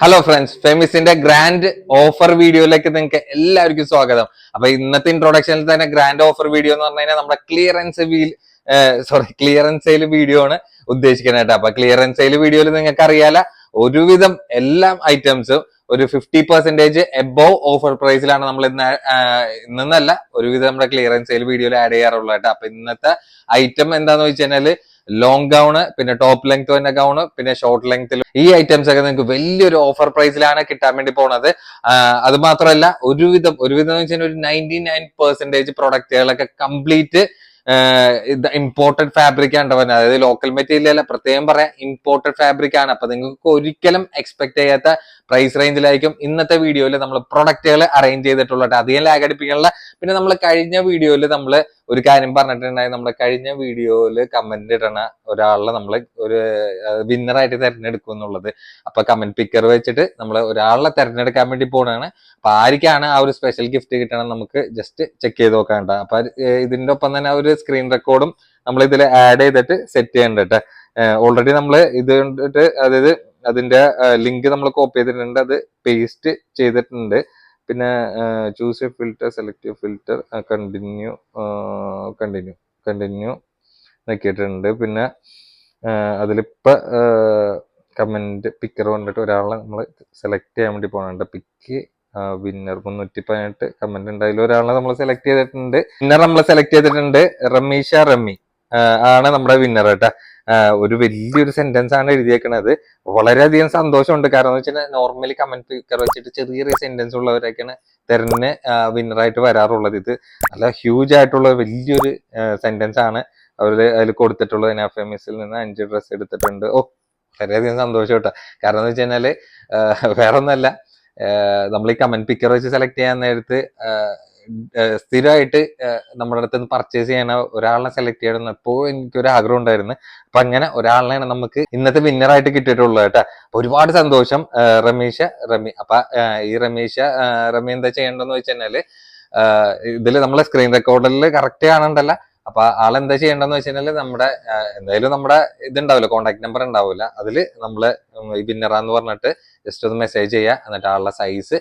Hello friends, ഫെമിസിന്റെ grand offer വീഡിയോയിലേക്ക് നിങ്ങൾക്ക് എല്ലാവർക്കും സ്വാഗതം. അപ്പൊ ഇന്നത്തെ ഇൻട്രൊഡക്ഷനിൽ തന്നെ ഗ്രാൻഡ് ഓഫർ വീഡിയോ എന്ന് പറഞ്ഞു കഴിഞ്ഞാൽ നമ്മുടെ ക്ലിയറൻസ് സെയിൽ വീഡിയോ ആണ് ഉദ്ദേശിക്കുന്നത്. അപ്പൊ ക്ലിയറൻസ് സെയിൽ വീഡിയോയിൽ നിങ്ങൾക്ക് അറിയാല ഒരുവിധം എല്ലാ ഐറ്റംസും ഒരു 50% എബോവ് ഓഫർ പ്രൈസിലാണ് നമ്മൾ ഇന്നല്ല ഒരുവിധം നമ്മുടെ ക്ലിയറൻസ് സെയിൽ വീഡിയോയിൽ ആഡ് ചെയ്യാറുള്ളത്. അപ്പൊ ഇന്നത്തെ ഐറ്റം എന്താന്ന് വെച്ച് കഴിഞ്ഞാല് ലോങ് ഗൗണ്, പിന്നെ ടോപ്പ് ലെങ്ത് തന്നെ ഗൗണ്, പിന്നെ ഷോർട്ട് ലെങ്ത്തിൽ ഈ ഐറ്റംസ് ഒക്കെ നിങ്ങൾക്ക് വലിയൊരു ഓഫർ പ്രൈസിലാണ് കിട്ടാൻ വേണ്ടി പോണത്. അത് മാത്രമല്ല ഒരുവിധം എന്ന് വെച്ചാൽ ഒരു 99% പ്രൊഡക്റ്റുകളൊക്കെ കംപ്ലീറ്റ് ഇമ്പോർട്ടഡ് ഫാബ്രിക് ആണ് പറഞ്ഞത്. അതായത് ലോക്കൽ മെറ്റീരിയൽ അല്ല, പ്രത്യേകം പറയാം ഇമ്പോർട്ടഡ് ഫാബ്രിക് ആണ്. അപ്പൊ നിങ്ങൾക്ക് ഒരിക്കലും എക്സ്പെക്ട് ചെയ്യാത്ത പ്രൈസ് റേഞ്ചിലായിരിക്കും ഇന്നത്തെ വീഡിയോയിൽ നമ്മൾ പ്രൊഡക്റ്റുകൾ അറേഞ്ച് ചെയ്തിട്ടുള്ളത്. അധികം ലാഗ് അടിപ്പിക്കാനുള്ള. പിന്നെ നമ്മൾ കഴിഞ്ഞ വീഡിയോയിൽ നമ്മൾ ഒരു കാര്യം പറഞ്ഞിട്ടുണ്ടായി, നമ്മുടെ കഴിഞ്ഞ വീഡിയോയിൽ കമന്റ് ഇടണ ഒരാളെ നമ്മൾ ഒരു വിന്നറായിട്ട് തെരഞ്ഞെടുക്കും എന്നുള്ളത്. അപ്പൊ കമന്റ് പിക്കർ വെച്ചിട്ട് നമ്മൾ ഒരാളെ തെരഞ്ഞെടുക്കാൻ വേണ്ടി പോകണാണ്. അപ്പൊ ആർക്കാണ് ആ ഒരു സ്പെഷ്യൽ ഗിഫ്റ്റ് കിട്ടണം നമുക്ക് ജസ്റ്റ് ചെക്ക് ചെയ്ത് നോക്കാണ്ട. അപ്പൊ ഇതിന്റെ ഒപ്പം തന്നെ ഒരു സ്ക്രീൻ റെക്കോർഡും നമ്മൾ ഇതിൽ ആഡ് ചെയ്തിട്ട് സെറ്റ് ചെയ്യേണ്ടത്. ഓൾറെഡി നമ്മൾ ഇത് കണ്ടിട്ട് അതായത് അതിന്റെ ലിങ്ക് നമ്മൾ കോപ്പി ചെയ്തിട്ടുണ്ട്, അത് പേസ്റ്റ് ചെയ്തിട്ടുണ്ട്. പിന്നെ choose A filter, select filter, continue നോക്കിയിട്ടുണ്ട്. പിന്നെ അതിലിപ്പോ കമന്റ് പിക്കർ വന്നിട്ട് ഒരാളെ നമ്മൾ സെലക്ട് ചെയ്യാൻ വേണ്ടി പോകുന്നുണ്ട്. പിക്ക് വിന്നർ 318 കമന്റ് ഉണ്ടായാലും ഒരാളെ നമ്മൾ സെലക്ട് ചെയ്തിട്ടുണ്ട്. വിന്നർ നമ്മൾ സെലക്ട് ചെയ്തിട്ടുണ്ട് റമീഷ റമി ആണ് നമ്മുടെ വിന്നർ കേട്ടാ. ഒരു വലിയൊരു സെന്റൻസ് ആണ് എഴുതിയേക്കണത്. വളരെയധികം സന്തോഷമുണ്ട്. കാരണം എന്ന് വെച്ചാൽ നോർമലി കമന്റ് പിക്കർ വെച്ചിട്ട് ചെറിയ ചെറിയ സെന്റൻസ് ഉള്ളവരൊക്കെയാണ് തെരഞ്ഞ് വിന്നറായിട്ട് വരാറുള്ളത്. ഇത് നല്ല ഹ്യൂജ് ആയിട്ടുള്ള വലിയൊരു സെന്റൻസ് ആണ് അതിൽ കൊടുത്തിട്ടുള്ളത്. എനാഫെമിസിൽ നിന്ന് 5 ഡ്രസ് എടുത്തിട്ടുണ്ട്. വളരെയധികം സന്തോഷം കേട്ടോ. കാരണം എന്ന് വെച്ച് കഴിഞ്ഞാല് വേറെ ഒന്നല്ല, നമ്മൾ ഈ കമന്റ് പിക്കർ വെച്ച് സെലക്ട് ചെയ്യാൻ നേരത്ത് സ്ഥിരമായിട്ട് നമ്മുടെ അടുത്ത് നിന്ന് പർച്ചേസ് ചെയ്യണ ഒരാളെ സെലക്ട് ചെയ്യണം എപ്പോഴും എനിക്കൊരു ആഗ്രഹം ഉണ്ടായിരുന്നു. അപ്പൊ അങ്ങനെ ഒരാളിനെയാണ് നമുക്ക് ഇന്നത്തെ വിന്നറായിട്ട് കിട്ടിയിട്ടുള്ളത് കേട്ടോ. ഒരുപാട് സന്തോഷം റമി. അപ്പൊ ഈ റമി എന്താ ചെയ്യേണ്ടതെന്ന് വെച്ച് കഴിഞ്ഞാല് ഇതില് നമ്മളെ സ്ക്രീൻ റെക്കോർഡറിൽ കറക്റ്റ് കാണണ്ടല്ല. അപ്പൊ ആളെന്താ ചെയ്യേണ്ടതെന്ന് വെച്ച് കഴിഞ്ഞാല് നമ്മുടെ എന്തായാലും നമ്മുടെ ഇതുണ്ടാവില്ല, കോൺടാക്ട് നമ്പർ ഉണ്ടാവില്ല, അതില് നമ്മള് ഈ വിന്നറാന്ന് പറഞ്ഞിട്ട് ജസ്റ്റ് ഒന്ന് മെസ്സേജ് ചെയ്യുക. എന്നിട്ട് ആളുടെ സൈസ്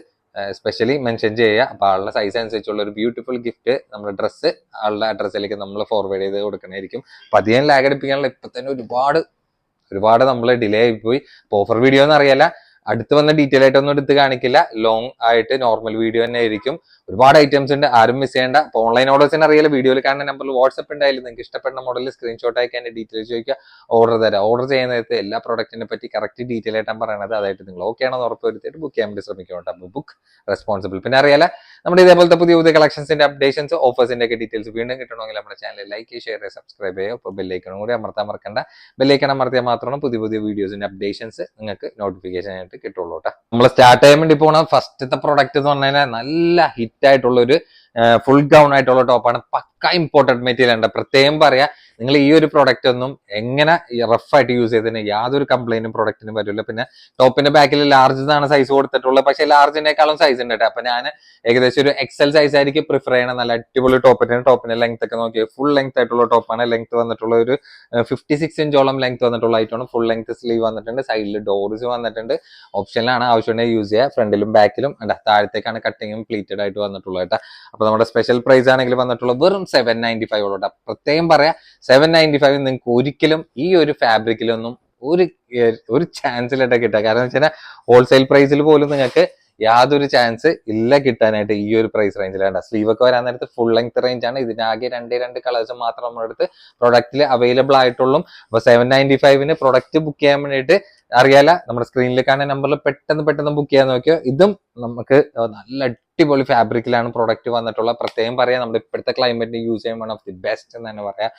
സ്പെഷ്യലി മെൻഷൻ ചെയ്യുക. അപ്പൊ ആളുടെ സൈസ് അനുസരിച്ചുള്ള ഒരു ബ്യൂട്ടിഫുൾ ഗിഫ്റ്റ് നമ്മുടെ ഡ്രസ്സ് ആളുടെ അഡ്രസ്സിലേക്ക് നമ്മൾ ഫോർവേഡ് ചെയ്ത് കൊടുക്കണമായിരിക്കും. അപ്പൊ അധികം ലാഗ് അടിപ്പിക്കാനുള്ള ഇപ്പൊ തന്നെ ഒരുപാട് നമ്മൾ ഡിലേ ആയിപ്പോയി. ഓഫർ വീഡിയോ എന്ന് അറിയാല, അടുത്ത് വന്ന ഡീറ്റെയിൽ ആയിട്ടൊന്നും എടുത്ത് കാണിക്കില്ല. ലോങ് ആയിട്ട് നോർമൽ വീഡിയോ തന്നെ ആയിരിക്കും. ഒരുപാട് ഐറ്റംസ് ഉണ്ട്, ആരും മിസ് ചെയ്യേണ്ട. അപ്പൊ ഓൺലൈൻ ഓർഡേഴ്സിന് അറിയാലോ, വീഡിയോയിൽ കാണുന്ന നമ്പറിൽ വാട്സ്ആപ്പ് ഉണ്ടായാലും നിങ്ങൾക്ക് ഇഷ്ടപ്പെടുന്ന മോഡലിൽ സ്ക്രീൻഷോട്ട് അയക്കാൻ ഡീറ്റെയിൽസ് ചോദിക്കുക, ഓർഡർ തരാം. ഓർഡർ ചെയ്യുന്ന നേരത്തെ എല്ലാ പ്രോഡക്റ്റിനെ പറ്റി കറക്റ്റ് ഡീറ്റെയിൽ ആയിട്ടാണ് പറയുന്നത്. അതായിട്ട് നിങ്ങൾ ഓക്കെ ആണെന്ന് ഉറപ്പ് വരുത്തിയിട്ട് ബുക്ക് ചെയ്യാൻ വേണ്ടി ശ്രമിക്കുക. Book responsible. പിന്നെ അറിയാലോ, നമ്മുടെ ഇതേപോലത്തെ പുതിയ കളക്ഷൻസിന്റെ അപ്ഡേഷൻസ്, ഓഫേഴ്സിന്റെ ഒക്കെ ഡീറ്റെയിൽസ് വീണ്ടും കിട്ടണമെങ്കിൽ നമ്മുടെ ചാനൽ ലൈക്ക്, ഷെയർ, സബ്സ്ക്രൈബ് ചെയ്യുക. അപ്പോൾ ബെല്ലൈക്കണും കൂടി അമർത്താൻ മറക്കണ്ട. ബെല്ലൈക്കൺ അമർത്തിയാൽ മാത്രമാണ് പുതിയ വീഡിയോസിന്റെ അപ്ഡേഷൻസ് നിങ്ങൾക്ക് നോട്ടിഫിക്കേഷൻ ആയിട്ട് കിട്ടുള്ളൂ കേട്ടോ. നമ്മൾ സ്റ്റാർട്ട് ചെയ്യാൻ വേണ്ടി പോണ ഫസ്റ്റത്തെ പ്രൊഡക്റ്റ് എന്ന് പറഞ്ഞു കഴിഞ്ഞാൽ നല്ല ഹിറ്റ് ആയിട്ടുള്ള ഒരു ഫുൾ ഗൗൺ ആയിട്ടുള്ള ടോപ്പാണ്. പക്ക ഇമ്പോർട്ടഡ് മെറ്റീരിയൽ ഉണ്ട്. പ്രത്യേകം പറയാ, നിങ്ങൾ ഈ ഒരു പ്രൊഡക്റ്റ് ഒന്നും എങ്ങനെ റഫ് ആയിട്ട് യൂസ് ചെയ്തതിന് യാതൊരു കംപ്ലൈന്റും പ്രൊഡക്റ്റിന് വരില്ല. പിന്നെ ടോപ്പിന്റെ ബാക്കിൽ ലാർജ് എന്നാണ് സൈസ് കൊടുത്തിട്ടുള്ളത്, പക്ഷെ ലാർജിനേക്കാളും സൈസ് ഉണ്ട് കേട്ടോ. അപ്പൊ ഞാൻ ഏകദേശം ഒരു എക്സൽ സൈസ് ആയിരിക്കും പ്രിഫർ ചെയ്യണം. നല്ല അടിപൊളി ടോപ്പിന്റെ ലെങ്ത് ഒക്കെ നോക്കി ഫുൾ ലെങ്ത് ആയിട്ടുള്ള ടോപ്പാണ്. ലെങ്ത് വന്നിട്ടുള്ള ഒരു 56 ഇഞ്ചോളം ലെങ്ത് വന്നിട്ടുള്ള ഐറ്റമാണ്. ഫുൾ ലെങ്ത് സ്ലീവ് വന്നിട്ടുണ്ട്, സൈഡിൽ ഡോർസ് വന്നിട്ടുണ്ട്. ഓപ്ഷനിലാണ്, ആവശ്യമുണ്ടെങ്കിൽ യൂസ് ചെയ്യുക. ഫ്രണ്ടിലും ബാക്കിലും താഴത്തേക്കാണ് കട്ടിങ്ങും പ്ലീറ്റഡ് ആയിട്ട് വന്നിട്ടുള്ളത് കേട്ടോ. അപ്പൊ നമ്മുടെ സ്പെഷ്യൽ പ്രൈസ് ആണെങ്കിൽ വന്നിട്ടുള്ളത് വെറും 795 ഉള്ളൂ. പ്രത്യേകം പറയാം, 795 നിങ്ങൾക്ക് ഒരിക്കലും ഈ ഒരു ഫാബ്രിക്കിലൊന്നും ഒരു ചാൻസിലിട്ട് കിട്ടുക. കാരണം എന്ന് വെച്ചാൽ ഹോൾസെയിൽ പ്രൈസിൽ പോലും നിങ്ങൾക്ക് യാതൊരു ചാൻസ് ഇല്ല കിട്ടാനായിട്ട് ഈ ഒരു പ്രൈസ് റേഞ്ചിലാണ്. സ്ലീവ് ഒക്കെ വരാൻ നേരത്ത് ഫുൾ ലെങ്ത് റേഞ്ച് ആണ്. ഇതിനാകെ രണ്ട് കളേഴ്സ് മാത്രം നമ്മുടെ അടുത്ത് പ്രൊഡക്റ്റിൽ അവൈലബിൾ ആയിട്ടുള്ളൂ. അപ്പൊ 795 പ്രൊഡക്റ്റ് ബുക്ക് ചെയ്യാൻ വേണ്ടിയിട്ട് അറിയാല, നമ്മുടെ സ്ക്രീനിൽ കാണുന്ന നമ്പറിൽ പെട്ടെന്ന് ബുക്ക് ചെയ്യാൻ നോക്കിയോ. ഇതും നമുക്ക് നല്ല അടിപൊളി ഫാബ്രിക്കിലാണ് പ്രൊഡക്റ്റ് വന്നിട്ടുള്ളത്. പ്രത്യേകം പറയാം, നമ്മുടെ ഇപ്പോഴത്തെ ക്ലൈമറ്റിന് യൂസ് ചെയ്യാൻ വൺ ഓഫ് ദി ബെസ്റ്റ് എന്ന് തന്നെ പറയാം.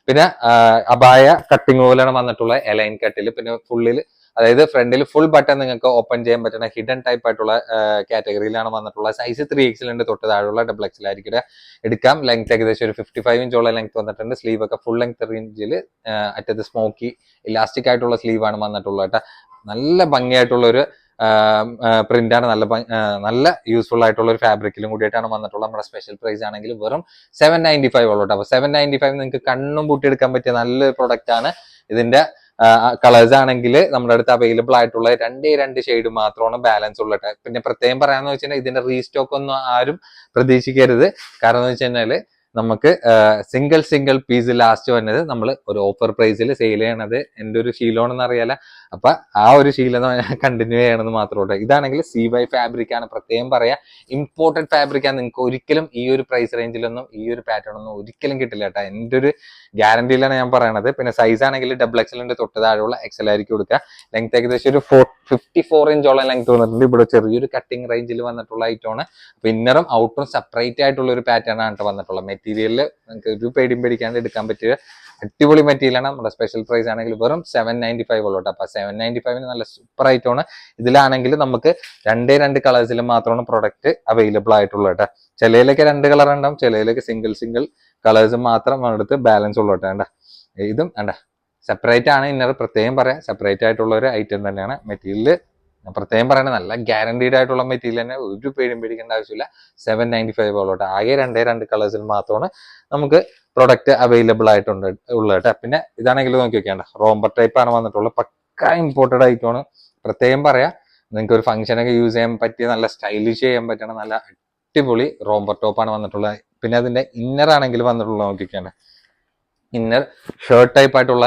പിന്നെ അബായ കട്ടിങ് പോലെയാണ് വന്നിട്ടുള്ള എലൈൻ കട്ടിൽ. പിന്നെ ഫുള്ളിൽ, അതായത് ഫ്രണ്ടിൽ ഫുൾ ബട്ടൺ നിങ്ങൾക്ക് ഓപ്പൺ ചെയ്യാൻ പറ്റുന്ന ഹിഡൻ ടൈപ്പ് ആയിട്ടുള്ള കാറ്റഗറിയിലാണ് വന്നിട്ടുള്ളത്. സൈസ് 3XL ഉണ്ട്, തൊട്ട് താഴെയുള്ള XXL ആയിരിക്കും എടുക്കാം. ലെങ്ത് ഏകദേശം ഒരു 55 ഇഞ്ചോളം ലെങ്ത് വന്നിട്ടുണ്ട്. സ്ലീവ് ഒക്കെ ഫുൾ ലെങ്ത് റേഞ്ചിൽ അറ്റത്ത് സ്മോക്കി ഇലാസ്റ്റിക് ആയിട്ടുള്ള സ്ലീവ് ആണ് വന്നിട്ടുള്ളത് കേട്ടോ. നല്ല ഭംഗിയായിട്ടുള്ള ഒരു പ്രിന്റ് ആണ്. നല്ല യൂസ്ഫുൾ ആയിട്ടുള്ള ഒരു ഫാബ്രിക്കിലും കൂടിയിട്ടാണ് വന്നിട്ടുള്ളത്. നമ്മുടെ സ്പെഷ്യൽ പ്രൈസ് ആണെങ്കിൽ വെറും 795 ഉള്ളൂ. അപ്പൊ 795 നിങ്ങൾക്ക് കണ്ണും പൂട്ടിയെടുക്കാൻ പറ്റിയ നല്ലൊരു പ്രൊഡക്റ്റ് ആണ്. ഇതിന്റെ കളേഴ്സ് ആണെങ്കിൽ നമ്മുടെ അടുത്ത് അവൈലബിൾ ആയിട്ടുള്ള രണ്ട് ഷെയ്ഡ് മാത്രമാണ് ബാലൻസ് ഉള്ളത്. പിന്നെ പ്രത്യേകം പറയാന്ന് വെച്ചാൽ ഇതിന്റെ റീസ്റ്റോക്ക് ഒന്നും ആരും പ്രതീക്ഷിക്കരുത്. കാരണം എന്ന് വെച്ച് കഴിഞ്ഞാല് നമുക്ക് സിംഗിൾ പീസ് ലാസ്റ്റ് വന്നത് നമ്മൾ ഒരു ഓഫർ പ്രൈസിൽ സെയിൽ ചെയ്യണത് എൻ്റെ ഒരു ശീലമാണെന്ന് അറിയാല. അപ്പൊ ആ ഒരു ശീലം കണ്ടിന്യൂ ചെയ്യണമെന്ന് മാത്രമേ. ഇതാണെങ്കിൽ CY ഫാബ്രിക് ആണ്, പ്രത്യേകം പറയാ, ഇമ്പോർട്ടഡ് ഫാബ്രിക് ആണ്. നിങ്ങൾക്ക് ഒരിക്കലും ഈ ഒരു പ്രൈസ് റേഞ്ചിലൊന്നും ഈ ഒരു പാറ്റേൺ ഒന്നും ഒരിക്കലും കിട്ടില്ല കേട്ടോ, എൻ്റെ ഒരു ഗ്യാരണ്ടിയിലാണ് ഞാൻ പറയണത്. പിന്നെ സൈസ് ആണെങ്കിൽ XXL തൊട്ട് താഴെയുള്ള XL ആയിരിക്കും കൊടുക്കുക. ലെങ്ത് ഏകദേശം ഒരു 54 ഇഞ്ചോളം ലെങ്ത് വന്നിട്ടുണ്ട്. ഇവിടെ ചെറിയൊരു കട്ടിങ് റേഞ്ചിൽ വന്നിട്ടുള്ള ഐറ്റമാണ്. അപ്പൊ ഇന്നറും ഔട്ടറും സെപ്പറേറ്റ് ആയിട്ടുള്ള ഒരു പാറ്റേൺ ആണ് വന്നിട്ടുള്ളത്. മെറ്റീരിയലിൽ നിങ്ങൾക്ക് ഒരു പേടിയും പേടിക്കാണ്ട് എടുക്കാൻ പറ്റിയ അടിപൊളി മെറ്റീരിയലാണ്. നമ്മുടെ സ്പെഷ്യൽ പ്രൈസ് ആണെങ്കിൽ വെറും 795 ഉള്ളൂ. അപ്പൊ 795 നല്ല സൂപ്പർ ഐറ്റമാണ്. ഇതിലാണെങ്കിൽ നമുക്ക് രണ്ട് കളേഴ്സിൽ മാത്രമാണ് പ്രൊഡക്റ്റ് അവൈലബിൾ ആയിട്ടുള്ളത് കേട്ടോ. ചിലയിലൊക്കെ 2 കളർ ഉണ്ടാവും, ചിലയിലൊക്കെ സിംഗിൾ കളേഴ്സ് മാത്രം എടുത്ത് ബാലൻസ് ഉള്ളൂ കേട്ടോ. ഇതും സെപ്പറേറ്റ് ആണ്. ഇന്നർ പ്രത്യേകം പറയാം, സെപ്പറേറ്റ് ആയിട്ടുള്ള ഒരു ഐറ്റം തന്നെയാണ്. മെറ്റീരിയൽ പ്രത്യേകം പറയണത് നല്ല ഗ്യാരണ്ടീഡ് ആയിട്ടുള്ള മെറ്റീരിയൽ തന്നെ, ഒരു പേടിയും പേടിക്കേണ്ട ആവശ്യമില്ല. 795 ഉള്ളൂ. ആകെ രണ്ട് കളേഴ്സിൽ മാത്രമാണ് നമുക്ക് പ്രൊഡക്റ്റ് അവൈലബിൾ ആയിട്ടുണ്ട് ഉള്ളത് കേട്ടോ. പിന്നെ ഇതാണെങ്കിൽ നോക്കി വെക്കേണ്ട റോംബർ ടൈപ്പ് ആണ് വന്നിട്ടുള്ളത്. പക്ക ഇമ്പോർട്ടഡ് ഐറ്റമാണ്. പ്രത്യേകം പറയാം, നിങ്ങൾക്ക് ഒരു ഫംഗ്ഷനൊക്കെ യൂസ് ചെയ്യാൻ പറ്റിയ നല്ല സ്റ്റൈലിഷ് ചെയ്യാൻ പറ്റണ നല്ല അടിപൊളി റോംബർ ടോപ്പാണ് വന്നിട്ടുള്ളത്. പിന്നെ അതിന്റെ ഇന്നർ ആണെങ്കിൽ വന്നിട്ടുള്ളത് നോക്കിക്കേണ്ട, ഇന്നർ ഷർട്ട് ടൈപ്പ് ആയിട്ടുള്ള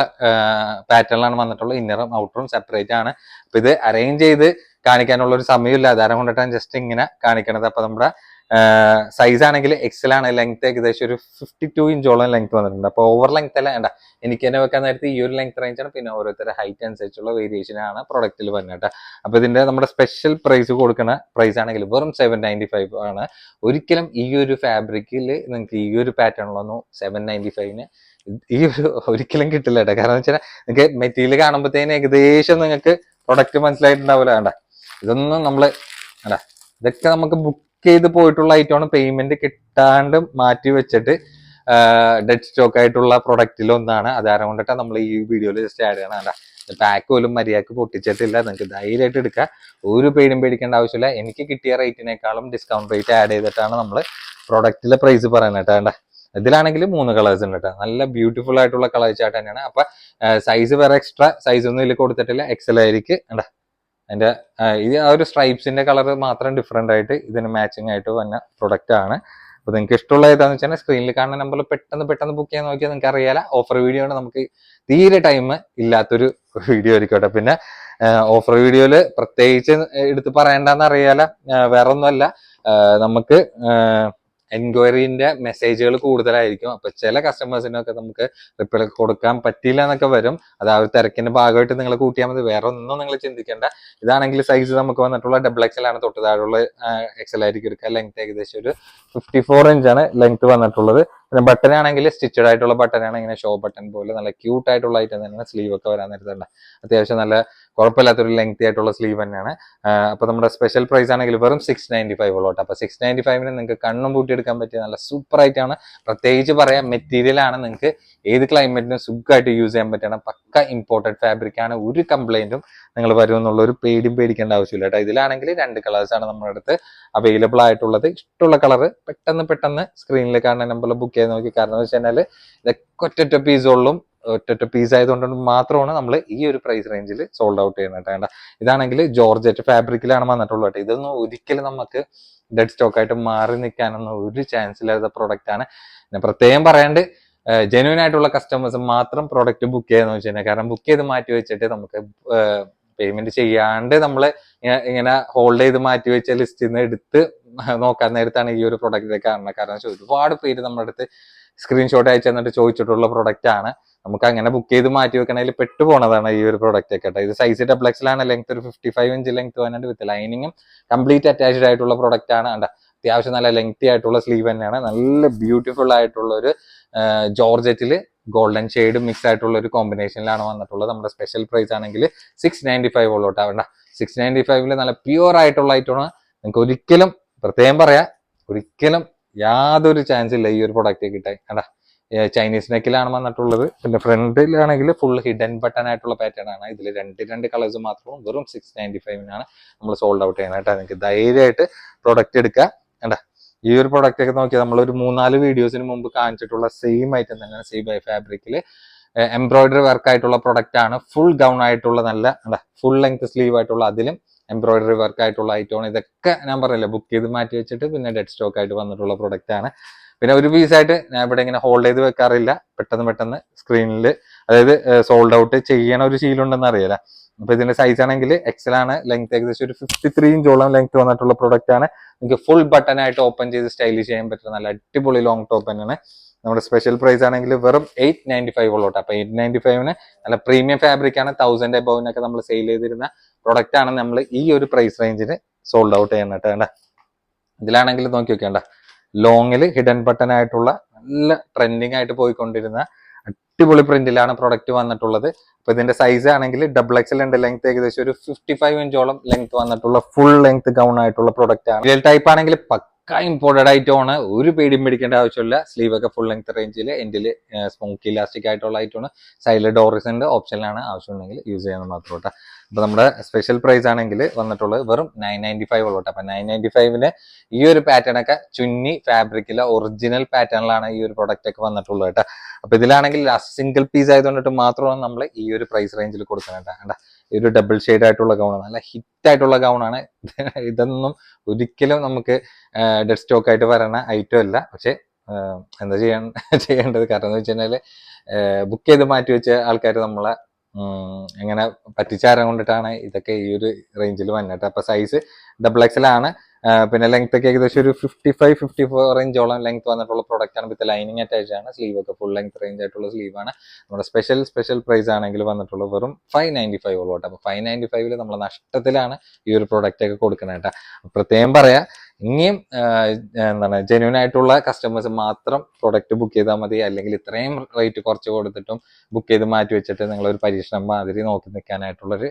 പാറ്റേണിലാണ് വന്നിട്ടുള്ളത്. ഇന്നറും ഔട്ടറും സെപ്പറേറ്റ് ആണ്. അപ്പൊ ഇത് അറേഞ്ച് ചെയ്ത് കാണിക്കാനുള്ള ഒരു സമയമില്ല, അതാരം കൊണ്ടിട്ടാണ് ജസ്റ്റ് ഇങ്ങനെ കാണിക്കണത്. അപ്പൊ നമ്മുടെ സൈസ് ആണെങ്കിൽ XL ആണ്. ലെങ്ത് ഏകദേശം ഒരു 52 ഇഞ്ചോളം ലെങ്ത് വന്നിട്ടുണ്ട്. അപ്പൊ ഓവർ ലെങ്ത് അല്ല വേണ്ട, എനിക്ക് തന്നെ വെക്കാൻ നേരത്തെ ഈ ഒരു ലെങ്ത് റേഞ്ച് ആണ്. പിന്നെ ഓരോരുത്തരുടെ ഹൈറ്റ് അനുസരിച്ചുള്ള വേരിയേഷൻ ആണ് പ്രൊഡക്റ്റിൽ വരുന്നത്. അപ്പൊ ഇതിന്റെ നമ്മുടെ സ്പെഷ്യൽ പ്രൈസ് കൊടുക്കുന്ന പ്രൈസ് ആണെങ്കിൽ വെറും 795 ആണ്. ഒരിക്കലും ഈ ഒരു ഫാബ്രിക്കിൽ നിങ്ങൾക്ക് ഈ ഒരു പാറ്റേണിലൊന്നും 795 ഈ ഒരു ഒരിക്കലും കിട്ടില്ല കേട്ടോ. കാരണം വെച്ചാൽ നിങ്ങൾക്ക് മെറ്റീരിയൽ കാണുമ്പോഴത്തേന് ഏകദേശം നിങ്ങൾക്ക് പ്രൊഡക്റ്റ് മനസ്സിലായിട്ടുണ്ടാവില്ല. വേണ്ട, ഇതൊന്നും നമ്മള് വേണ്ട, ഇതൊക്കെ നമുക്ക് ബുക്ക് ചെയ്ത് പോയിട്ടുള്ള ഐറ്റമാണ്. പേയ്മെന്റ് കിട്ടാണ്ട് മാറ്റി വെച്ചിട്ട് ഡെഡ് സ്റ്റോക്ക് ആയിട്ടുള്ള പ്രൊഡക്റ്റിലൊന്നാണ്. അതാരം കൊണ്ടിട്ടാണ് നമ്മൾ ഈ വീഡിയോയിൽ ജസ്റ്റ് ആഡ് ചെയ്യണം. വേണ്ട, പാക്ക് പോലും മര്യാദക്ക് പൊട്ടിച്ചിട്ടില്ല. നിങ്ങൾക്ക് ധൈര്യമായിട്ട് എടുക്കുക, ഒരു പേടിയും പേടിക്കേണ്ട ആവശ്യമില്ല. എനിക്ക് കിട്ടിയ റേറ്റിനേക്കാളും ഡിസ്കൗണ്ട് റേറ്റ് ആഡ് ചെയ്തിട്ടാണ് നമ്മൾ പ്രൊഡക്റ്റിലെ പ്രൈസ് പറയുന്നത് കേട്ടോ. വേണ്ട, ഇതിലാണെങ്കിൽ 3 കളേഴ്സ് ഉണ്ട് കേട്ടോ. നല്ല ബ്യൂട്ടിഫുൾ ആയിട്ടുള്ള കളേഴ്സ് ആയിട്ട് തന്നെയാണ്. അപ്പൊ സൈസ് വേറെ എക്സ്ട്രാ സൈസ് ഒന്നും ഇതിൽ കൊടുത്തിട്ടില്ല, XL ആയിരിക്കും. എന്താ അതിന്റെ ഇത് ആ ഒരു സ്ട്രൈപ്സിന്റെ കളർ മാത്രം ഡിഫറെന്റ് ആയിട്ട് ഇതിന് മാച്ചിങ് ആയിട്ട് വന്ന പ്രൊഡക്റ്റ് ആണ്. അപ്പൊ നിങ്ങൾക്ക് ഇഷ്ടമുള്ള ഏതാന്ന് വെച്ചാൽ സ്ക്രീനിൽ കാണുന്ന നമ്പറിൽ പെട്ടെന്ന് ബുക്ക് ചെയ്യാൻ നോക്കിയാൽ നിങ്ങൾക്ക് അറിയാല. ഓഫർ വീഡിയോ ആണ്, നമുക്ക് തീരെ ടൈം ഇല്ലാത്തൊരു വീഡിയോ ആയിരിക്കട്ടെ. പിന്നെ ഓഫർ വീഡിയോയില് പ്രത്യേകിച്ച് എടുത്ത് പറയണ്ടെന്ന് അറിയാല, വേറെ ഒന്നുമല്ല, നമുക്ക് എൻക്വയറിന്റെ മെസ്സേജുകൾ കൂടുതലായിരിക്കും. അപ്പൊ ചില കസ്റ്റമേഴ്സിനൊക്കെ നമുക്ക് റിപ്ലൈ കൊടുക്കാൻ പറ്റില്ല എന്നൊക്കെ വരും. അത് ആ ഒരു തിരക്കിന്റെ ഭാഗമായിട്ട് നിങ്ങൾ കൂട്ടിയാൽ മതി, വേറെ ഒന്നും നിങ്ങൾ ചിന്തിക്കേണ്ട. ഇതാണെങ്കിൽ സൈസ് നമുക്ക് വന്നിട്ടുള്ള XL ആണ്. തൊട്ട് താഴെയുള്ള XL ആയിരിക്കും എടുക്കുക. ലെങ്ത് ഏകദേശം ഒരു 54 ഇഞ്ചാണ് ലെങ്ത് വന്നിട്ടുള്ളത്. പിന്നെ ബട്ടൺ ആണെങ്കിൽ സ്റ്റിച്ചഡ് ആയിട്ടുള്ള ബട്ടനാണ്, ഇങ്ങനെ ഷോ ബട്ടൺ പോലെ നല്ല ക്യൂട്ട് ആയിട്ടുള്ള ഐറ്റം തന്നെയാണ്. സ്ലീവ് ഒക്കെ വരാൻ നേരത്തുണ്ട്, അത്യാവശ്യം നല്ല കുഴപ്പമില്ലാത്തൊരു ലെങ്തി ആയിട്ടുള്ള സ്ലീവ് തന്നെയാണ്. അപ്പൊ നമ്മുടെ സ്പെഷ്യൽ പ്രൈസ് ആണെങ്കിൽ വെറും 695 ഉള്ളൂ. അപ്പൊ 695 നിങ്ങൾക്ക് കണ്ണും പൂട്ടിയെടുക്കാൻ പറ്റിയ നല്ല സൂപ്പർ ആയിട്ടാണ്. പ്രത്യേകിച്ച് പറയാം, മെറ്റീരിയൽ ആണ്, നിങ്ങൾക്ക് ഏത് ക്ലൈമറ്റിനും സുഖമായിട്ട് യൂസ് ചെയ്യാൻ പറ്റണം. പക്ക ഇമ്പോർട്ടഡ് ഫാബ്രിക് ആണ്, ഒരു കംപ്ലൈന്റും നിങ്ങൾ വരുമെന്നുള്ള ഒരു പേടിയും പേടിക്കേണ്ട ആവശ്യമില്ല കേട്ടോ. ഇതിലാണെങ്കിൽ 2 കളേഴ്സ് ആണ് നമ്മുടെ അടുത്ത് അവൈലബിൾ ആയിട്ടുള്ളത്. ഇഷ്ടമുള്ള കളർ പെട്ടെന്ന് സ്ക്രീനിൽ കാണുന്ന നമ്പറിൽ ബുക്ക് ചെയ്ത് നോക്കി. കാരണം എന്ന് വെച്ച് കഴിഞ്ഞാൽ ഇതൊക്കെ ഒറ്റ പീസ് ആയതുകൊണ്ട് മാത്രമാണ് നമ്മൾ ഈ ഒരു പ്രൈസ് റേഞ്ചിൽ സോൾഡ് ഔട്ട് ചെയ്യുന്നത് കേട്ടോ. ഇതാണെങ്കിൽ ജോർജറ്റ് ഫാബ്രിക്കിലാണ് വന്നിട്ടുള്ളത് കേട്ടോ. ഇതൊന്നും ഒരിക്കലും നമുക്ക് ഡെഡ് സ്റ്റോക്ക് ആയിട്ട് മാറി നിൽക്കാനൊന്നും ഒരു ചാൻസ് ഇല്ലാത്ത പ്രൊഡക്റ്റ് ആണ്. പിന്നെ പ്രത്യേകം പറയാണ്ട് ജെന്യൂൻ ആയിട്ടുള്ള കസ്റ്റമേഴ്സ് മാത്രം പ്രൊഡക്റ്റ് ബുക്ക് ചെയ്യാന്ന് വെച്ച് കഴിഞ്ഞാൽ, കാരണം ബുക്ക് ചെയ്ത് മാറ്റി വെച്ചിട്ട് നമുക്ക് പേയ്മെന്റ് ചെയ്യാണ്ട് നമ്മൾ ഇങ്ങനെ ഹോൾഡ് ചെയ്ത് മാറ്റി വെച്ച ലിസ്റ്റിൽ നിന്ന് എടുത്ത് നോക്കാൻ നേരത്താണ് ഈ ഒരു പ്രൊഡക്റ്റിനെ കാണുന്നത്. കാരണം ഒരുപാട് പേര് നമ്മുടെ അടുത്ത് സ്ക്രീൻഷോട്ട് അയച്ചു തന്നിട്ട് ചോദിച്ചിട്ടുള്ള പ്രൊഡക്റ്റ് ആണ്. നമുക്ക് അങ്ങനെ ബുക്ക് ചെയ്ത് മാറ്റി വെക്കണതിൽ പെട്ടുപോണതാണ് ഈ ഒരു പ്രൊഡക്റ്റ് ഒക്കെ കേട്ടോ. ഇത് സൈസ് XL ആണ്. ലെങ്ത് ഒരു 55 ഇഞ്ച് ലെങ്ത് വന്നിട്ട് വിത്ത് ലൈനിങ്ങും കംപ്ലീറ്റ് അറ്റാച്ച്ഡ് ആയിട്ടുള്ള പ്രൊഡക്റ്റ് ആണ്. അത്യാവശ്യം നല്ല ലെങ്തി ആയിട്ടുള്ള സ്ലീവ് തന്നെയാണ്. നല്ല ബ്യൂട്ടിഫുൾ ആയിട്ടുള്ള ഒരു ജോർജറ്റില് ഗോൾഡൻ ഷെയ്ഡ് മിക്സ് ആയിട്ടുള്ള ഒരു കോമ്പിനേഷനിലാണ് വന്നിട്ടുള്ളത്. നമ്മുടെ സ്പെഷ്യൽ പ്രൈസ് ആണെങ്കിൽ 695 ഉള്ളോട്ടാ. വേണ്ട, 695 നല്ല പ്യുവർ ആയിട്ടുള്ള ഐറ്റമാണ്. നിങ്ങൾക്ക് ഒരിക്കലും പ്രത്യേകം പറയാം, ഒരിക്കലും യാതൊരു ചാൻസ് ഇല്ല ഈ ഒരു പ്രൊഡക്റ്റ് കിട്ടാൻ. കണ്ടാ, ചൈനീസ് നെക്കിലാണ് വന്നിട്ടുള്ളത്. പിന്നെ ഫ്രണ്ടിലാണെങ്കിൽ ഫുൾ ഹിഡൻ ബട്ടൺ ആയിട്ടുള്ള പാറ്റേൺ ആണ്. ഇതിൽ രണ്ട് കളേഴ്സ് മാത്രവും വെറും 695 നമ്മൾ സോൾഡ് ഔട്ട് ചെയ്യുന്നത് കേട്ടോ. നിങ്ങൾക്ക് ധൈര്യമായിട്ട് പ്രൊഡക്റ്റ് എടുക്കുക. കണ്ടാ, ഈ ഒരു പ്രൊഡക്റ്റ് ഒക്കെ നോക്കിയാൽ നമ്മളൊരു 3-4 വീഡിയോസിന് മുമ്പ് കാണിച്ചിട്ടുള്ള സെയിം ഐറ്റം തന്നെയാണ്. CY ഫാബ്രിക്കിൽ എംബ്രോയിഡറി വർക്ക് ആയിട്ടുള്ള പ്രൊഡക്റ്റ് ആണ്. ഫുൾ ഗൗൺ ആയിട്ടുള്ള നല്ല ഫുൾ ലെങ്ത് സ്ലീവ് ആയിട്ടുള്ള അതിലും എംബ്രോയിഡറി വർക്ക് ആയിട്ടുള്ള ഐറ്റമാണ്. ഇതൊക്കെ ഞാൻ പറയില്ല ബുക്ക് ചെയ്ത് മാറ്റി വെച്ചിട്ട് പിന്നെ ഡെഡ് സ്റ്റോക്ക് ആയിട്ട് വന്നിട്ടുള്ള പ്രൊഡക്റ്റ് ആണ്. പിന്നെ ഒരു പീസായിട്ട് ഞാൻ ഇവിടെ ഇങ്ങനെ ഹോൾഡ് ചെയ്ത് വെക്കാറില്ല. പെട്ടെന്ന് സ്ക്രീനിൽ അതായത് സോൾഡ് ഔട്ട് ചെയ്യണ ഒരു ശീലമുണ്ടെന്ന് അറിയില്ല. അപ്പൊ ഇതിന്റെ സൈസ് ആണെങ്കിൽ എക്സൽ ആണ്. ലെങ്ത് ഏകദേശം ഒരു 53 ഇഞ്ചോളം ലെങ്ത് വന്നിട്ടുള്ള പ്രൊഡക്റ്റ് ആണ്. നിങ്ങൾക്ക് ഫുൾ ബട്ടൺ ആയിട്ട് ഓപ്പൺ ചെയ്ത് സ്റ്റൈലിഷ് ചെയ്യാൻ പറ്റുന്ന നല്ല അടിപൊളി ലോങ് ടോപ്പ് തന്നെയാണ്. നമ്മുടെ സ്പെഷ്യൽ പ്രൈസ് ആണെങ്കിൽ വെറും 895 ഉള്ളൂട്ടോ. അപ്പൊ 895 നല്ല പ്രീമിയം ഫാബ്രിക് ആണ്. 1000 എബോവിനൊക്കെ നമ്മൾ സെയിൽ ചെയ്തിരുന്ന പ്രൊഡക്റ്റ് ആണ് നമ്മൾ ഈ ഒരു പ്രൈസ് റേഞ്ചിന് സോൾഡ് ഔട്ട് ചെയ്യുന്നത് വേണ്ട. ഇതിലാണെങ്കിൽ നോക്കി വെക്കേണ്ട ലോങ്ങിൽ ഹിഡൻ ബട്ടൺ ആയിട്ടുള്ള നല്ല ട്രെൻഡിങ് ആയിട്ട് പോയിക്കൊണ്ടിരുന്ന അടിപൊളി പ്രിന്റിലാണ് പ്രൊഡക്റ്റ് വന്നിട്ടുള്ളത്. അപ്പൊ ഇതിന്റെ സൈസ് ആണെങ്കിൽ ഡബിൾ എക്സൽ ഉണ്ട്. ലെങ്ത് ഏകദേശം ഒരു 55 ഇഞ്ചോളം ലെങ്ത് വന്നിട്ടുള്ള ഫുൾ ലെങ്ത് ഗൗൺ ആയിട്ടുള്ള പ്രൊഡക്റ്റ് ആണ്. റിയൽ ടൈപ്പ് ആണെങ്കിൽ പക്ക ഇമ്പോർട്ടഡ് ഐറ്റമാണ്. ഒരു പേടിയും പിടിക്കേണ്ട ആവശ്യമില്ല. സ്ലീവ് ഒക്കെ ഫുൾ ലെങ്ത് റേഞ്ചിൽ എൻഡിൽ സ്മോക്കി ഇലാസ്റ്റിക് ആയിട്ടുള്ള ഐറ്റമാണ്. സൈഡിൽ ഡോറിസ് ഉണ്ട്, ഓപ്ഷനിലാണ്. ആവശ്യമുണ്ടെങ്കിൽ യൂസ് ചെയ്യാൻ മാത്രം കേട്ടോ. അപ്പൊ നമ്മുടെ സ്പെഷ്യൽ പ്രൈസ് ആണെങ്കിൽ വന്നിട്ടുള്ളത് വെറും 995 ഉള്ളൂ. അപ്പൊ 995 ഈ ഒരു പാറ്റേൺ ഒക്കെ ചുന്നി ഫാബ്രിക്കിലെ ഒറിജിനൽ പാറ്റേണിലാണ് ഈ ഒരു പ്രൊഡക്റ്റ് ഒക്കെ വന്നിട്ടുള്ളത് കേട്ടോ. അപ്പൊ ഇതിലാണെങ്കിൽ സിംഗിൾ പീസ് ആയതുകൊണ്ടിട്ട് മാത്രമാണ് നമ്മൾ ഈ ഒരു പ്രൈസ് റേഞ്ചിൽ കൊടുക്കുന്നത് കേട്ടോ. ഈ ഒരു ഡബിൾ ഷെയ്ഡ് ആയിട്ടുള്ള ഗൗൺ നല്ല ഹിറ്റ് ആയിട്ടുള്ള ഗൗണാണ്. ഇതൊന്നും ഒരിക്കലും നമുക്ക് ഡെഡ് സ്റ്റോക്ക് ആയിട്ട് വരണ ഐറ്റം അല്ല. പക്ഷെ എന്താ ചെയ്യേണ്ടത്, കാരണം എന്ന് വെച്ച് കഴിഞ്ഞാല് ബുക്ക് ചെയ്ത് മാറ്റി വെച്ച ആൾക്കാർ നമ്മളെ എങ്ങനെ പറ്റിച്ചാരം കൊണ്ടിട്ടാണ് ഇതൊക്കെ ഈ ഒരു റേഞ്ചിൽ വന്നിട്ട്. അപ്പൊ സൈസ് ഡബിൾ എക്സൽ ആണ്. പിന്നെ ലെങ്ത് ഒക്കെ ഏകദേശം ഒരു 55-54 ഇഞ്ചോളം ലെങ്ത് വന്നിട്ടുള്ള പ്രൊഡക്റ്റ് ആണ്. വിത്ത് ലൈനിങ് അറ്റാച്ച് ആണ്. സ്ലീവ് ഒക്കെ ഫുൾ ലെങ്ത് റേഞ്ച് ആയിട്ടുള്ള സ്ലീവ് ആണ്. നമ്മുടെ സ്പെഷ്യൽ പ്രൈസ് ആണെങ്കിൽ വന്നിട്ടുള്ളത് വെറും 595 ഉള്ളൂ. അപ്പൊ 595 നമ്മൾ നഷ്ടത്തിലാണ് ഈ ഒരു പ്രൊഡക്റ്റ് ഒക്കെ കൊടുക്കുന്നത് കേട്ടോ. പ്രത്യേകം പറയാ, ഇനിയും ജെന്യൂൻ ആയിട്ടുള്ള കസ്റ്റമേഴ്സ് മാത്രം പ്രൊഡക്റ്റ് ബുക്ക് ചെയ്താൽ മതി. അല്ലെങ്കിൽ ഇത്രയും റേറ്റ് കുറച്ച് കൊടുത്തിട്ടും ബുക്ക് ചെയ്ത് മാറ്റി വെച്ചിട്ട് നിങ്ങളൊരു പരീക്ഷണം മാതിരി നോക്കി നിൽക്കാനായിട്ടുള്ളൊരു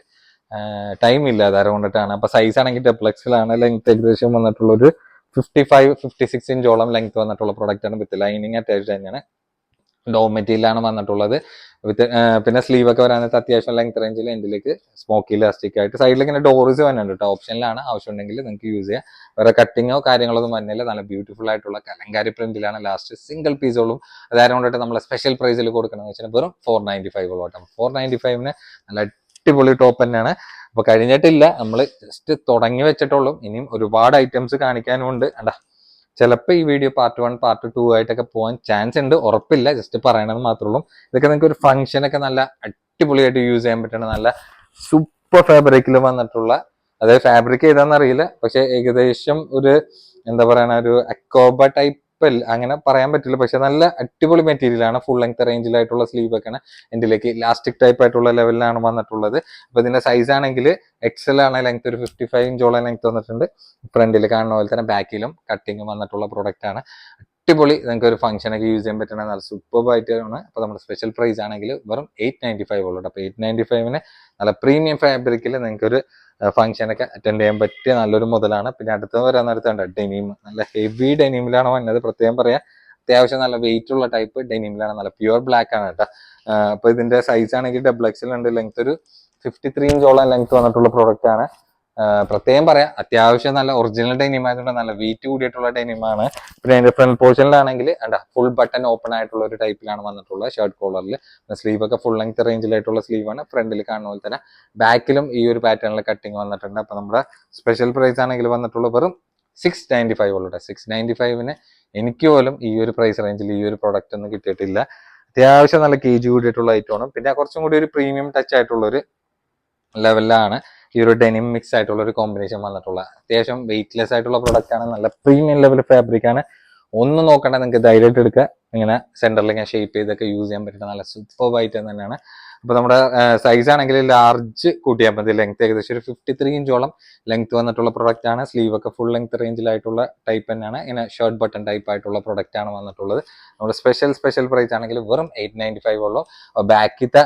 ടൈം ഇല്ല. അത് കൊണ്ടിട്ടാണ്. അപ്പൊ സൈസ് ആണെങ്കിൽ ഡബിൾ എക്സൽ ആണ്. ലെങ്ത് ഏകദേശം വന്നിട്ടുള്ള ഒരു 55-56 ഇഞ്ചോളം ലെങ്ത് വന്നിട്ടുള്ള പ്രൊഡക്റ്റ് ആണ്. വിത്ത് ലൈനിങ് അറ്റാച്ച് തന്നെയാണ്. ഡോ മെറ്റീരിയലാണ് വന്നിട്ടുള്ളത്. വിത്ത് പിന്നെ സ്ലീവ് ഒക്കെ വരാനായിട്ട് അത്യാവശ്യം ലെങ്ത് റേഞ്ചിൽ എൻഡിലേക്ക് സ്മോക്കി ഇലാസ്റ്റിക് ആയിട്ട് സൈഡിൽ ഇങ്ങനെ ഡോറിസ് വരുന്നുണ്ട് കേട്ടോ. ഓപ്ഷനിലാണ്. ആവശ്യമുണ്ടെങ്കിൽ നിങ്ങൾക്ക് യൂസ് ചെയ്യാം. വേറെ കട്ടിങ്ങോ കാര്യങ്ങളൊന്നും വരുന്നില്ല. നല്ല ബ്യൂട്ടിഫുൾ ആയിട്ടുള്ള കലങ്കാരി പ്രിന്റിലാണ് ലാസ്റ്റ് സിംഗിൾ പീസോളും. അതായത് കൊണ്ടിട്ട് നമ്മൾ സ്പെഷ്യൽ പ്രൈസിൽ കൊടുക്കണമെന്ന് വെച്ചാൽ വെറും 495 ഉള്ളൂ. 495 നല്ല അടിപൊളി ടോപ്പ് തന്നെയാണ്. അപ്പൊ കഴിഞ്ഞിട്ടില്ല, നമ്മൾ ജസ്റ്റ് തുടങ്ങി വെച്ചിട്ടുള്ളൂ. ഇനിയും ഒരുപാട് ഐറ്റംസ് കാണിക്കാനുണ്ട്. ചിലപ്പോൾ ഈ വീഡിയോ പാർട്ട് 1 പാർട്ട് 2 ആയിട്ടൊക്കെ പോകാൻ ചാൻസ് ഉണ്ട്, ഉറപ്പില്ല. ജസ്റ്റ് പറയണമെന്ന് മാത്രമേ ഉള്ളൂ. ഇതൊക്കെ നിങ്ങൾക്ക് ഒരു ഫംഗ്ഷനൊക്കെ നല്ല അടിപൊളിയായിട്ട് യൂസ് ചെയ്യാൻ പറ്റുന്ന നല്ല സൂപ്പർ ഫാബ്രിക്കിൽ വന്നിട്ടുള്ള, അതായത് ഫാബ്രിക് ഏതാണെന്ന് അറിയില്ല, പക്ഷെ ഏകദേശം ഒരു എന്താ പറയുക ഒരു അക്കോബ ടൈപ്പ് അങ്ങനെ പറയാൻ പറ്റില്ല. പക്ഷെ നല്ല അടിപൊളി മെറ്റീരിയൽ ആണ്. ഫുൾ ലെങ്ത് റേഞ്ചിലായിട്ടുള്ള സ്ലീവ് ഒക്കെയാണ്. എൻഡിലേക്ക് ഇലാസ്റ്റിക് ടൈപ്പ് ആയിട്ടുള്ള ലെവലിലാണ് വന്നിട്ടുള്ളത്. അപ്പൊ ഇതിന്റെ സൈസ് ആണെങ്കിൽ എക്സൽ ആണ്. ലെങ്ത് ഒരു 55 ഇഞ്ചോളം ലെങ്ത് വന്നിട്ടുണ്ട്. ഫ്രണ്ടിൽ കാണുന്ന പോലെ തന്നെ ബാക്കിലും കട്ടിങ് വന്നിട്ടുള്ള പ്രൊഡക്റ്റ് ആണ്. അടിപൊളി, നിങ്ങൾക്ക് ഒരു ഫംഗ്ഷനൊക്കെ യൂസ് ചെയ്യാൻ പറ്റുന്ന നല്ല സൂപ്പർ ആയിട്ടാണ്. അപ്പൊ നമ്മുടെ സ്പെഷ്യൽ പ്രൈസ് ആണെങ്കിൽ വെറും 895 ഉള്ളൂ. അപ്പൊ 895 നല്ല പ്രീമിയം ഫാബ്രിക്കിൽ നിങ്ങൾക്ക് ഒരു ഫംഗ്ഷനൊക്കെ അറ്റൻഡ് ചെയ്യാൻ പറ്റിയ നല്ലൊരു മുതലാണ്. പിന്നെ അടുത്ത് വരാൻ നേരത്തുണ്ട് ഡെനിം, നല്ല ഹെവി ഡെനിമിലാണ് വന്നത്. പ്രത്യേകം പറയാം, അത്യാവശ്യം നല്ല വെയിറ്റ് ഉള്ള ടൈപ്പ് ഡെനിമിലാണ്. നല്ല പ്യുവർ ബ്ലാക്ക് ആണ് കേട്ടോ. അപ്പൊ ഇതിന്റെ സൈസ് ആണെങ്കിൽ ഡബിൾ എക്സൽ ഉണ്ട്. ലെങ്ത് ഒരു 53 ഇഞ്ചോളം ലെങ്ത് വന്നിട്ടുള്ള പ്രൊഡക്റ്റ് ആണ്. പ്രത്യേകം പറയാം, അത്യാവശ്യം നല്ല ഒറിജിനൽ ഡെനിം ആയതുകൊണ്ട് നല്ല വെയിറ്റ് കൂടിയിട്ടുള്ള ഡെനിമാണ്. പിന്നെ അതിന്റെ ഫ്രണ്ട് പോർഷനിലാണെങ്കിൽ ഫുൾ ബട്ടൺ ഓപ്പൺ ആയിട്ടുള്ള ഒരു ടൈപ്പിലാണ് വന്നിട്ടുള്ളത്. ഷർട്ട് കോളറിൽ സ്ലീവ് ഒക്കെ ഫുൾ ലെങ്ത് റേഞ്ചിലായിട്ടുള്ള സ്ലീവാണ്. ഫ്രണ്ടിൽ കാണുന്ന പോലെ തന്നെ ബാക്കിലും ഈ ഒരു പാറ്റേണിൽ കട്ടിങ് വന്നിട്ടുണ്ട്. അപ്പൊ നമ്മുടെ സ്പെഷ്യൽ പ്രൈസ് ആണെങ്കിൽ വന്നിട്ടുള്ള വെറും 695 ഉള്ളൂ. 695 എനിക്ക് പോലും ഈ ഒരു പ്രൈസ് റേഞ്ചിൽ ഈ ഒരു പ്രൊഡക്റ്റ് ഒന്നും കിട്ടിയിട്ടില്ല. അത്യാവശ്യം നല്ല KG കൂടിയിട്ടുള്ള ഐറ്റമാണ്. പിന്നെ കുറച്ചും കൂടി ഒരു പ്രീമിയം ടച്ച് ആയിട്ടുള്ള ഒരു ലെവലിലാണ് ഈ ഒരു ഡെനിം മിക്സ് ആയിട്ടുള്ള ഒരു കോമ്പിനേഷൻ വന്നിട്ടുള്ള. അത്യാവശ്യം വെയിറ്റ്ലെസ് ആയിട്ടുള്ള പ്രൊഡക്റ്റ് ആണ്. നല്ല പ്രീമിയം ലെവൽ ഫാബ്രിക് ആണ്. ഒന്നും നോക്കണ്ട, നിങ്ങൾക്ക് ധൈര്യമായിട്ട് എടുക്കുക. ഇങ്ങനെ സെന്ററിൽ ഇങ്ങനെ ഷേപ്പ് ചെയ്തൊക്കെ യൂസ് ചെയ്യാൻ പറ്റുന്ന നല്ല സൂപ്പർ ഐറ്റം തന്നെയാണ്. അപ്പൊ നമ്മുടെ സൈസ് ആണെങ്കിൽ ലാർജ് കൂട്ടിയാൽ മതി. ലെങ്ത് ഏകദേശം ഒരു 53 ഇഞ്ചോളം ലെങ്ത് വന്നിട്ടുള്ള പ്രൊഡക്റ്റ് ആണ്. സ്ലീവ് ഒക്കെ ഫുൾ ലെങ്ത് റേഞ്ചിലായിട്ടുള്ള ടൈപ്പ് തന്നെയാണ്. ഇങ്ങനെ ഷർട്ട് ബട്ടൺ ടൈപ്പ് ആയിട്ടുള്ള പ്രൊഡക്റ്റ് ആണ് വന്നിട്ടുള്ളത്. നമ്മുടെ സ്പെഷ്യൽ പ്രൈസ് ആണെങ്കിൽ വെറും 895 ഉള്ളൂ. ബാക്കിത്തെ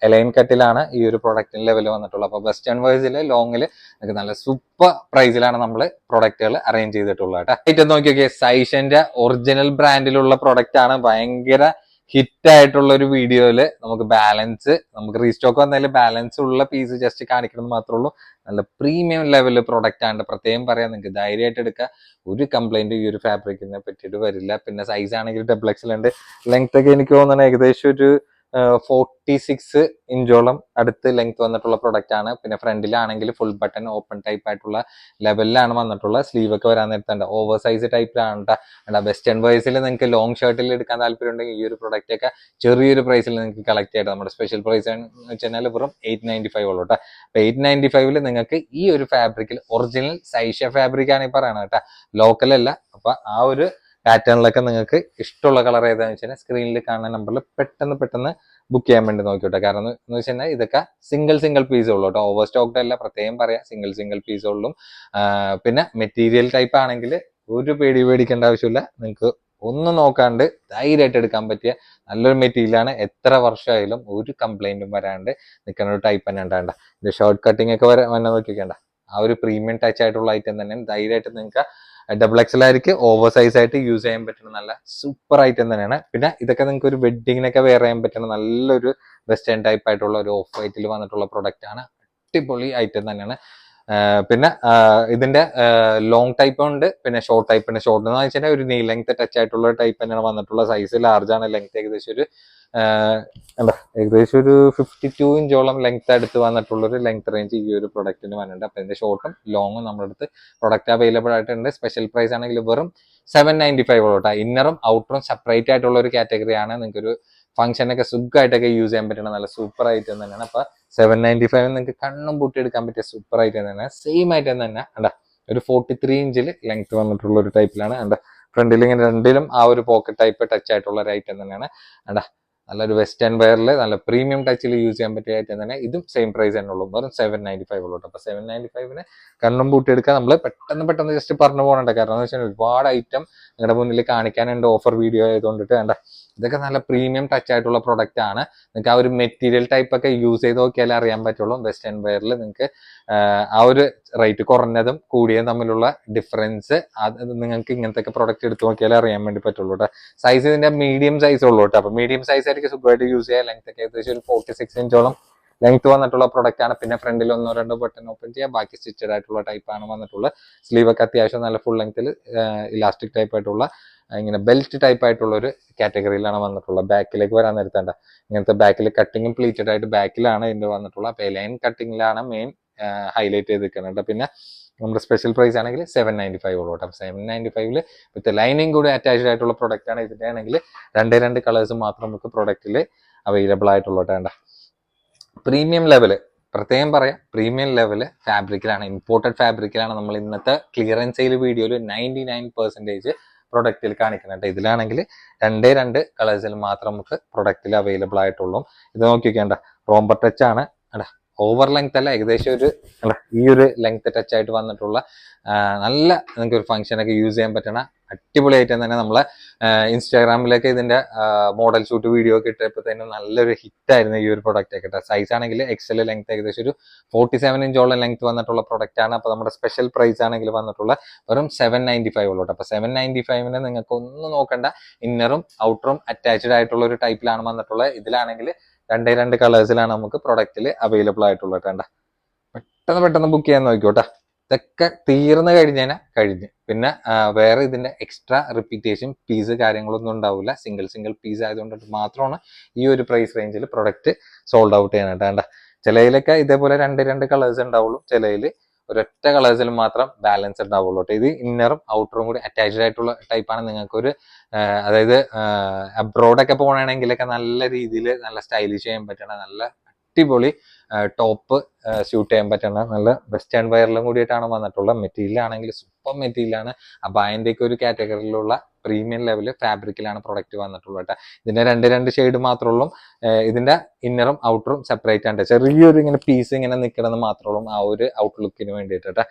എലൈൻ കട്ടിലാണ് ഈ ഒരു പ്രൊഡക്റ്റിന് ലെവൽ വന്നിട്ടുള്ളത്. അപ്പൊ വെസ്റ്റേൺ വേഴ്സിൽ ലോങ്ങിൽ നിങ്ങൾക്ക് നല്ല സൂപ്പർ പ്രൈസിലാണ് നമ്മൾ പ്രൊഡക്റ്റുകൾ അറേഞ്ച് ചെയ്തിട്ടുള്ളത് കേട്ടോ. ഐറ്റം നോക്കിയൊക്കെ സൈഷന്റെ ഒറിജിനൽ ബ്രാൻഡിലുള്ള പ്രൊഡക്റ്റ് ആണ്. ഭയങ്കര ഹിറ്റ് ആയിട്ടുള്ള ഒരു വീഡിയോയില് നമുക്ക് റീസ്റ്റോക്ക് വന്നതിൽ ബാലൻസ് ഉള്ള പീസ് ജസ്റ്റ് കാണിക്കണം മാത്രമേ ഉള്ളൂ. നല്ല പ്രീമിയം ലെവൽ പ്രൊഡക്റ്റ് ആണ്. പ്രത്യേകം പറയാം, നിങ്ങൾക്ക് ധൈര്യമായിട്ട് എടുക്കുക. ഒരു കംപ്ലൈന്റ് ഈ ഒരു ഫാബ്രിക്കിനെ പറ്റിയിട്ട് വരില്ല. പിന്നെ സൈസ് ആണെങ്കിൽ ഡബിൾ എക്സൽ ഉണ്ട്. ലെങ്ത് ഒക്കെ എനിക്ക് തോന്നുന്നത് ഏകദേശം ഒരു 46 ഇഞ്ചോളം അടുത്ത് ലെങ്ത് വന്നിട്ടുള്ള പ്രൊഡക്റ്റ് ആണ്. പിന്നെ ഫ്രണ്ടിലാണെങ്കിൽ ഫുൾ ബട്ടൺ ഓപ്പൺ ടൈപ്പ് ആയിട്ടുള്ള ലെവലിലാണ് വന്നിട്ടുള്ള. സ്ലീവ് ഒക്കെ വരാൻ നേരത്തുണ്ട് ഓവർ സൈസ് ടൈപ്പിലാണ്. വെസ്റ്റേൺ വേഴ്സിൽ നിങ്ങൾക്ക് ലോങ് ഷർട്ടിൽ എടുക്കാൻ താല്പര്യം ഉണ്ടെങ്കിൽ ഈ ഒരു പ്രൊഡക്റ്റ് ഒക്കെ ചെറിയൊരു പ്രൈസിൽ നിങ്ങൾക്ക് കളക്ട് ചെയ്ത് നമ്മുടെ സ്പെഷ്യൽ പ്രൈസ് എന്ന് വെച്ച് കഴിഞ്ഞാൽ വെറും 895 ഉള്ളൂ കേട്ടോ. അപ്പൊ 895 നിങ്ങൾക്ക് ഈ ഒരു ഫാബ്രിക്കിൽ ഒറിജിനൽ സൈഷ ഫാബ്രിക് ആണ് ഈ പറയുന്നത് കേട്ടോ, ലോക്കൽ അല്ല. അപ്പൊ ആ ഒരു പാറ്റേണിലൊക്കെ നിങ്ങൾക്ക് ഇഷ്ടമുള്ള കളർ ഏതാണെന്ന് വെച്ച് കഴിഞ്ഞാൽ സ്ക്രീനിൽ കാണുന്ന നമ്പറിൽ പെട്ടെന്ന് ബുക്ക് ചെയ്യാൻ വേണ്ടി നോക്കിയോട്ടെ. കാരണം എന്ന് വെച്ച് കഴിഞ്ഞാൽ ഇതൊക്കെ സിംഗിൾ പീസ് ഉള്ളൂ കേട്ടോ, ഓവർ സ്റ്റോക്ഡ് അല്ല, പ്രത്യേകം പറയാം, സിംഗിൾ പീസ് ഉള്ളൂ. പിന്നെ മെറ്റീരിയൽ ടൈപ്പ് ആണെങ്കിൽ ഒരു പേടിക്കേണ്ട ആവശ്യമില്ല, നിങ്ങൾക്ക് ഒന്നും നോക്കാണ്ട് ധൈര്യമായിട്ട് എടുക്കാൻ പറ്റിയ നല്ലൊരു മെറ്റീരിയലാണ്. എത്ര വർഷമായാലും ഒരു കംപ്ലൈന്റും വരാണ്ട് നിൽക്കുന്ന ഒരു ടൈപ്പ് തന്നെ ഉണ്ടാകണ്ട. ഇത് ഷോർട്ട് കട്ടിങ് ഒക്കെ വന്നെ നോക്കിക്കേണ്ട, ആ ഒരു പ്രീമിയം ടച്ച് ആയിട്ടുള്ള ഐറ്റം തന്നെയാണ്. ധൈര്യമായിട്ട് നിങ്ങൾക്ക് XXL ആയിരിക്കും ഓവർ സൈസ് ആയിട്ട് യൂസ് ചെയ്യാൻ പറ്റുന്ന നല്ല സൂപ്പർ ഐറ്റം തന്നെയാണ്. പിന്നെ ഇതൊക്കെ നിങ്ങൾക്ക് ഒരു വെഡിങ്ങിനൊക്കെ വെയർ ചെയ്യാൻ പറ്റുന്ന നല്ലൊരു വെസ്റ്റേൺ ടൈപ്പ് ആയിട്ടുള്ള ഒരു ഓഫ് വൈറ്റിൽ വന്നിട്ടുള്ള പ്രൊഡക്റ്റ് ആണ്. അടിപൊളി ഐറ്റം തന്നെയാണ്. പിന്നെ ഇതിന്റെ ലോങ് ടൈപ്പ് ഉണ്ട്, പിന്നെ ഷോർട്ട് ടൈപ്പ് ഉണ്ട്. ഷോർട്ട് എന്ന് വെച്ചാൽ ഒരു നീ ലെങ്ത് ടച്ച് ആയിട്ടുള്ള ടൈപ്പ് തന്നെയാണ് വന്നിട്ടുള്ള. സൈസ് ലാർജ് ആണ്, ലെങ്ത് ഏകദേശം ഒരു 52 ഇഞ്ചോളം ലെങ്ത് അടുത്ത് വന്നിട്ടുള്ള ഒരു ലെങ്ത് റേഞ്ച് ഈ ഒരു പ്രൊഡക്റ്റിന് വന്നിട്ടുണ്ട്. അപ്പൊ ഇതിന്റെ ഷോർട്ടും ലോങ്ങും നമ്മുടെ അടുത്ത് പ്രൊഡക്റ്റ് അവൈലബിൾ ആയിട്ടുണ്ട്. സ്പെഷ്യൽ പ്രൈസ് ആണെങ്കിൽ വെറും 795 കേട്ടോ. ഇന്നറും ഔട്ടറും സെപ്പറേറ്റ് ആയിട്ടുള്ള ഒരു കാറ്റഗറിയാണ്. നിങ്ങൾക്ക് ഒരു ഫംഗ്ഷനൊക്കെ സുഖമായിട്ടൊക്കെ യൂസ് ചെയ്യാൻ പറ്റുന്ന നല്ല സൂപ്പർ ഐറ്റം തന്നെയാണ്. അപ്പൊ 795 നിങ്ങൾക്ക് കണ്ണും പൂട്ടി എടുക്കാൻ പറ്റിയ സൂപ്പർ ഐറ്റം തന്നെ, സെയിം ഐറ്റം തന്നെ. അണ്ട ഒരു 43 ഇഞ്ചിൽ ലെങ്ത് വന്നിട്ടുള്ള ഒരു ടൈപ്പിലാണ്. അണ്ട ഫ്രണ്ടിൽ ഇങ്ങനെ രണ്ടിലും ആ ഒരു പോക്കറ്റ് ടൈപ്പ് ടച്ച് ആയിട്ടുള്ള ഒരു ഐറ്റം തന്നെയാണ്. അണ്ട നല്ലൊരു വെസ്റ്റേൺ വെയറിൽ നല്ല പ്രീമിയം ടച്ചിൽ യൂസ് ചെയ്യാൻ പറ്റിയ ഐറ്റം തന്നെ. ഇതും സെയിം പ്രൈസ് തന്നെ ഉള്ളൂ, വെറും 795 ഉള്ളൂ. അപ്പൊ 795 കണ്ണും പൂട്ടി എടുക്കാൻ നമ്മൾ പെട്ടെന്ന് ജസ്റ്റ് പറഞ്ഞു പോകണ്ട. കാരണം എന്ന് വെച്ചാൽ ഒരുപാട് ഐറ്റം നിങ്ങളുടെ മുന്നിൽ കാണിക്കാനുണ്ട് ഓഫർ വീഡിയോ ആയതുകൊണ്ടിട്ട്. വേണ്ട ഇതൊക്കെ നല്ല പ്രീമിയം ടച്ച് ആയിട്ടുള്ള പ്രൊഡക്റ്റ് ആണ്. നിങ്ങൾക്ക് ആ ഒരു മെറ്റീരിയൽ ടൈപ്പ് ഒക്കെ യൂസ് ചെയ്ത് നോക്കിയാലേ അറിയാൻ പറ്റുള്ളൂ. വെസ്റ്റേൺ വെയറിൽ നിങ്ങൾക്ക് ആ ഒരു റേറ്റ് കുറഞ്ഞതും കൂടിയതും തമ്മിലുള്ള ഡിഫറൻസ് അത് നിങ്ങൾക്ക് ഇങ്ങനത്തെ പ്രൊഡക്റ്റ് എടുത്ത് നോക്കിയാലേ അറിയാൻ വേണ്ടി പറ്റുള്ളൂ കേട്ടോ. സൈസ് ഇതിന്റെ മീഡിയം സൈസ് ഉള്ളൂ കേട്ടോ. അപ്പൊ മീഡിയം സൈസ് ആയിരിക്കും സുഖമായിട്ട് യൂസ് ചെയ്യാം. ലെങ്ത് ഒക്കെ ഏകദേശം ഒരു 46 ഇഞ്ചോളം ലെങ്ത് വന്നിട്ടുള്ള പ്രൊഡക്റ്റ് ആണ്. പിന്നെ ഫ്രണ്ടിൽ 1-2 ബട്ടൺ ഓപ്പൺ ചെയ്യാം, ബാക്കി സ്റ്റിച്ചഡ് ആയിട്ടുള്ള ടൈപ്പ് ആണ് വന്നിട്ടുള്ളത്. സ്ലീവ് ഒക്കെ അത്യാവശ്യം നല്ല ഫുൾ ലെങ്ത്തിൽ ഇലാസ്റ്റിക് ടൈപ്പ് ആയിട്ടുള്ള ഇങ്ങനെ ബെൽറ്റ് ടൈപ്പ് ആയിട്ടുള്ള ഒരു കാറ്റഗറിയിലാണ് വന്നിട്ടുള്ളത്. ബാക്കിലേക്ക് വരാൻ നേരത്തേണ്ട ഇങ്ങനത്തെ ബാക്കിൽ കട്ടിങ്ങും പ്ലീറ്റഡ് ആയിട്ട് ബാക്കിലാണ് ഇതിന്റെ വന്നിട്ടുള്ളത്. അപ്പൊ ലൈൻ കട്ടിങ്ങിലാണ് മെയിൻ ഹൈലൈറ്റ് ചെയ്ത് നിൽക്കുന്നുണ്ട്. പിന്നെ നമ്മുടെ സ്പെഷ്യൽ പ്രൈസ് ആണെങ്കിൽ 795 ഉള്ളൂ. അപ്പൊ 795 വിത്ത് ലൈനിങ് കൂടി അറ്റാച്ച്ഡ് ആയിട്ടുള്ള പ്രൊഡക്റ്റ് ആണ്. ഇതിന്റെ ആണെങ്കിൽ 2 കളേഴ്സ് മാത്രം നമുക്ക് പ്രൊഡക്റ്റിൽ അവൈലബിൾ ആയിട്ടുള്ളൂ. വേണ്ട പ്രീമിയം ലെവല് പ്രത്യേകം പറയാം, പ്രീമിയം ലെവല് ഫാബ്രിക്കിലാണ്, ഇമ്പോർട്ടഡ് ഫാബ്രിക്കിലാണ് നമ്മൾ ഇന്നത്തെ ക്ലിയറൻസ് സെയിൽ വീഡിയോയിൽ 99% പ്രൊഡക്റ്റിൽ കാണിക്കുന്നുണ്ട്. ഇതിലാണെങ്കിൽ 2 കളേഴ്സിൽ മാത്രം നമുക്ക് പ്രൊഡക്റ്റിൽ അവൈലബിൾ ആയിട്ടുള്ളൂ. ഇത് നോക്കിക്കേണ്ട റോംബർ ടച്ച് ആണ്. ഓവർ ലെങ്ത് അല്ല, ഏകദേശം ഒരു ഈ ഒരു ലെങ്ത് ടച്ച് ആയിട്ട് വന്നിട്ടുള്ള നല്ല നിങ്ങൾക്ക് ഒരു ഫംഗ്ഷനൊക്കെ യൂസ് ചെയ്യാൻ പറ്റണ അടിപൊളിയായിട്ട് തന്നെ നമ്മളെ ഇൻസ്റ്റാഗ്രാമിലൊക്കെ ഇതിന്റെ മോഡൽ ഷൂട്ട് വീഡിയോ ഒക്കെ ഇട്ടപ്പോഴത്തേനും നല്ലൊരു ഹിറ്റ് ആയിരുന്നു ഈ ഒരു പ്രൊഡക്റ്റ് ഒക്കെ. സൈസ് ആണെങ്കിൽ XL ലെങ്ത് ഏകദേശം ഒരു 47 ഇഞ്ചോളം ലെങ്ത് വന്നിട്ടുള്ള പ്രൊഡക്റ്റ് ആണ്. അപ്പൊ നമ്മുടെ സ്പെഷ്യൽ പ്രൈസ് ആണെങ്കിൽ വന്നിട്ടുള്ള വെറും 795 ഉള്ളൂ. അപ്പൊ 795 നിങ്ങൾക്ക് ഒന്നും നോക്കണ്ട, ഇന്നറും ഔട്ടറും അറ്റാച്ച്ഡ് ആയിട്ടുള്ള ഒരു ടൈപ്പിലാണ് വന്നിട്ടുള്ളത്. ഇതിലാണെങ്കിൽ 2 കളേഴ്സിലാണ് നമുക്ക് പ്രൊഡക്റ്റിൽ അവൈലബിൾ ആയിട്ടുള്ളത്. വേണ്ട പെട്ടെന്ന് ബുക്ക് ചെയ്യാൻ നോക്കിക്കോട്ടെ. ഇതൊക്കെ തീർന്നു കഴിഞ്ഞ് പിന്നെ വേറെ ഇതിന്റെ എക്സ്ട്രാ റിപ്പീറ്റേഷൻ പീസ് കാര്യങ്ങളൊന്നും ഉണ്ടാവില്ല. സിംഗിൾ പീസ് ആയതുകൊണ്ട് മാത്രമാണ് ഈ ഒരു പ്രൈസ് റേഞ്ചിൽ പ്രൊഡക്റ്റ് സോൾഡ് ഔട്ട് ചെയ്യാനായിട്ട്. വേണ്ട ചിലയിലൊക്കെ ഇതേപോലെ 2 കളേഴ്സ് ഉണ്ടാവുള്ളൂ, ചിലയിൽ ഒരൊറ്റ കളേഴ്സിൽ മാത്രം ബാലൻസ് ഉണ്ടാവുള്ളൂ. ഇത് ഇന്നറും ഔട്ടറും കൂടി അറ്റാച്ച്ഡ് ആയിട്ടുള്ള ടൈപ്പാണ്. നിങ്ങൾക്കൊരു അതായത് അബ്രോഡൊക്കെ പോകണമെങ്കിലൊക്കെ നല്ല രീതിയിൽ നല്ല സ്റ്റൈലിഷ് ചെയ്യാൻ പറ്റണ നല്ല അടിപൊളി ടോപ്പ് സ്യൂട്ട് ചെയ്യാൻ പറ്റുന്ന നല്ല വെസ്റ്റേൺ വെയറിലും കൂടിയിട്ടാണ് വന്നിട്ടുള്ളത്. മെറ്റീരിയൽ ആണെങ്കിൽ സൂപ്പർ മെറ്റീരിയലാണ്. അബായന്റെ ഒക്കെ ഒരു കാറ്റഗറിയിലുള്ള പ്രീമിയം ലെവല് ഫാബ്രിക്കിലാണ് പ്രൊഡക്റ്റ് വന്നിട്ടുള്ളത് കേട്ടോ. ഇതിന്റെ 2 ഷെയ്ഡ് മാത്രമേ ഉള്ളൂ. ഇതിന്റെ ഇന്നറും ഔട്ടറും സെപ്പറേറ്റ് ആണ്. ചെറിയൊരു ഇങ്ങനെ പീസ് ഇങ്ങനെ നിൽക്കണമെന്ന് മാത്രമേ ഉള്ളൂ ആ ഒരു ഔട്ട് ലുക്കിന് വേണ്ടിയിട്ട് കേട്ടോ.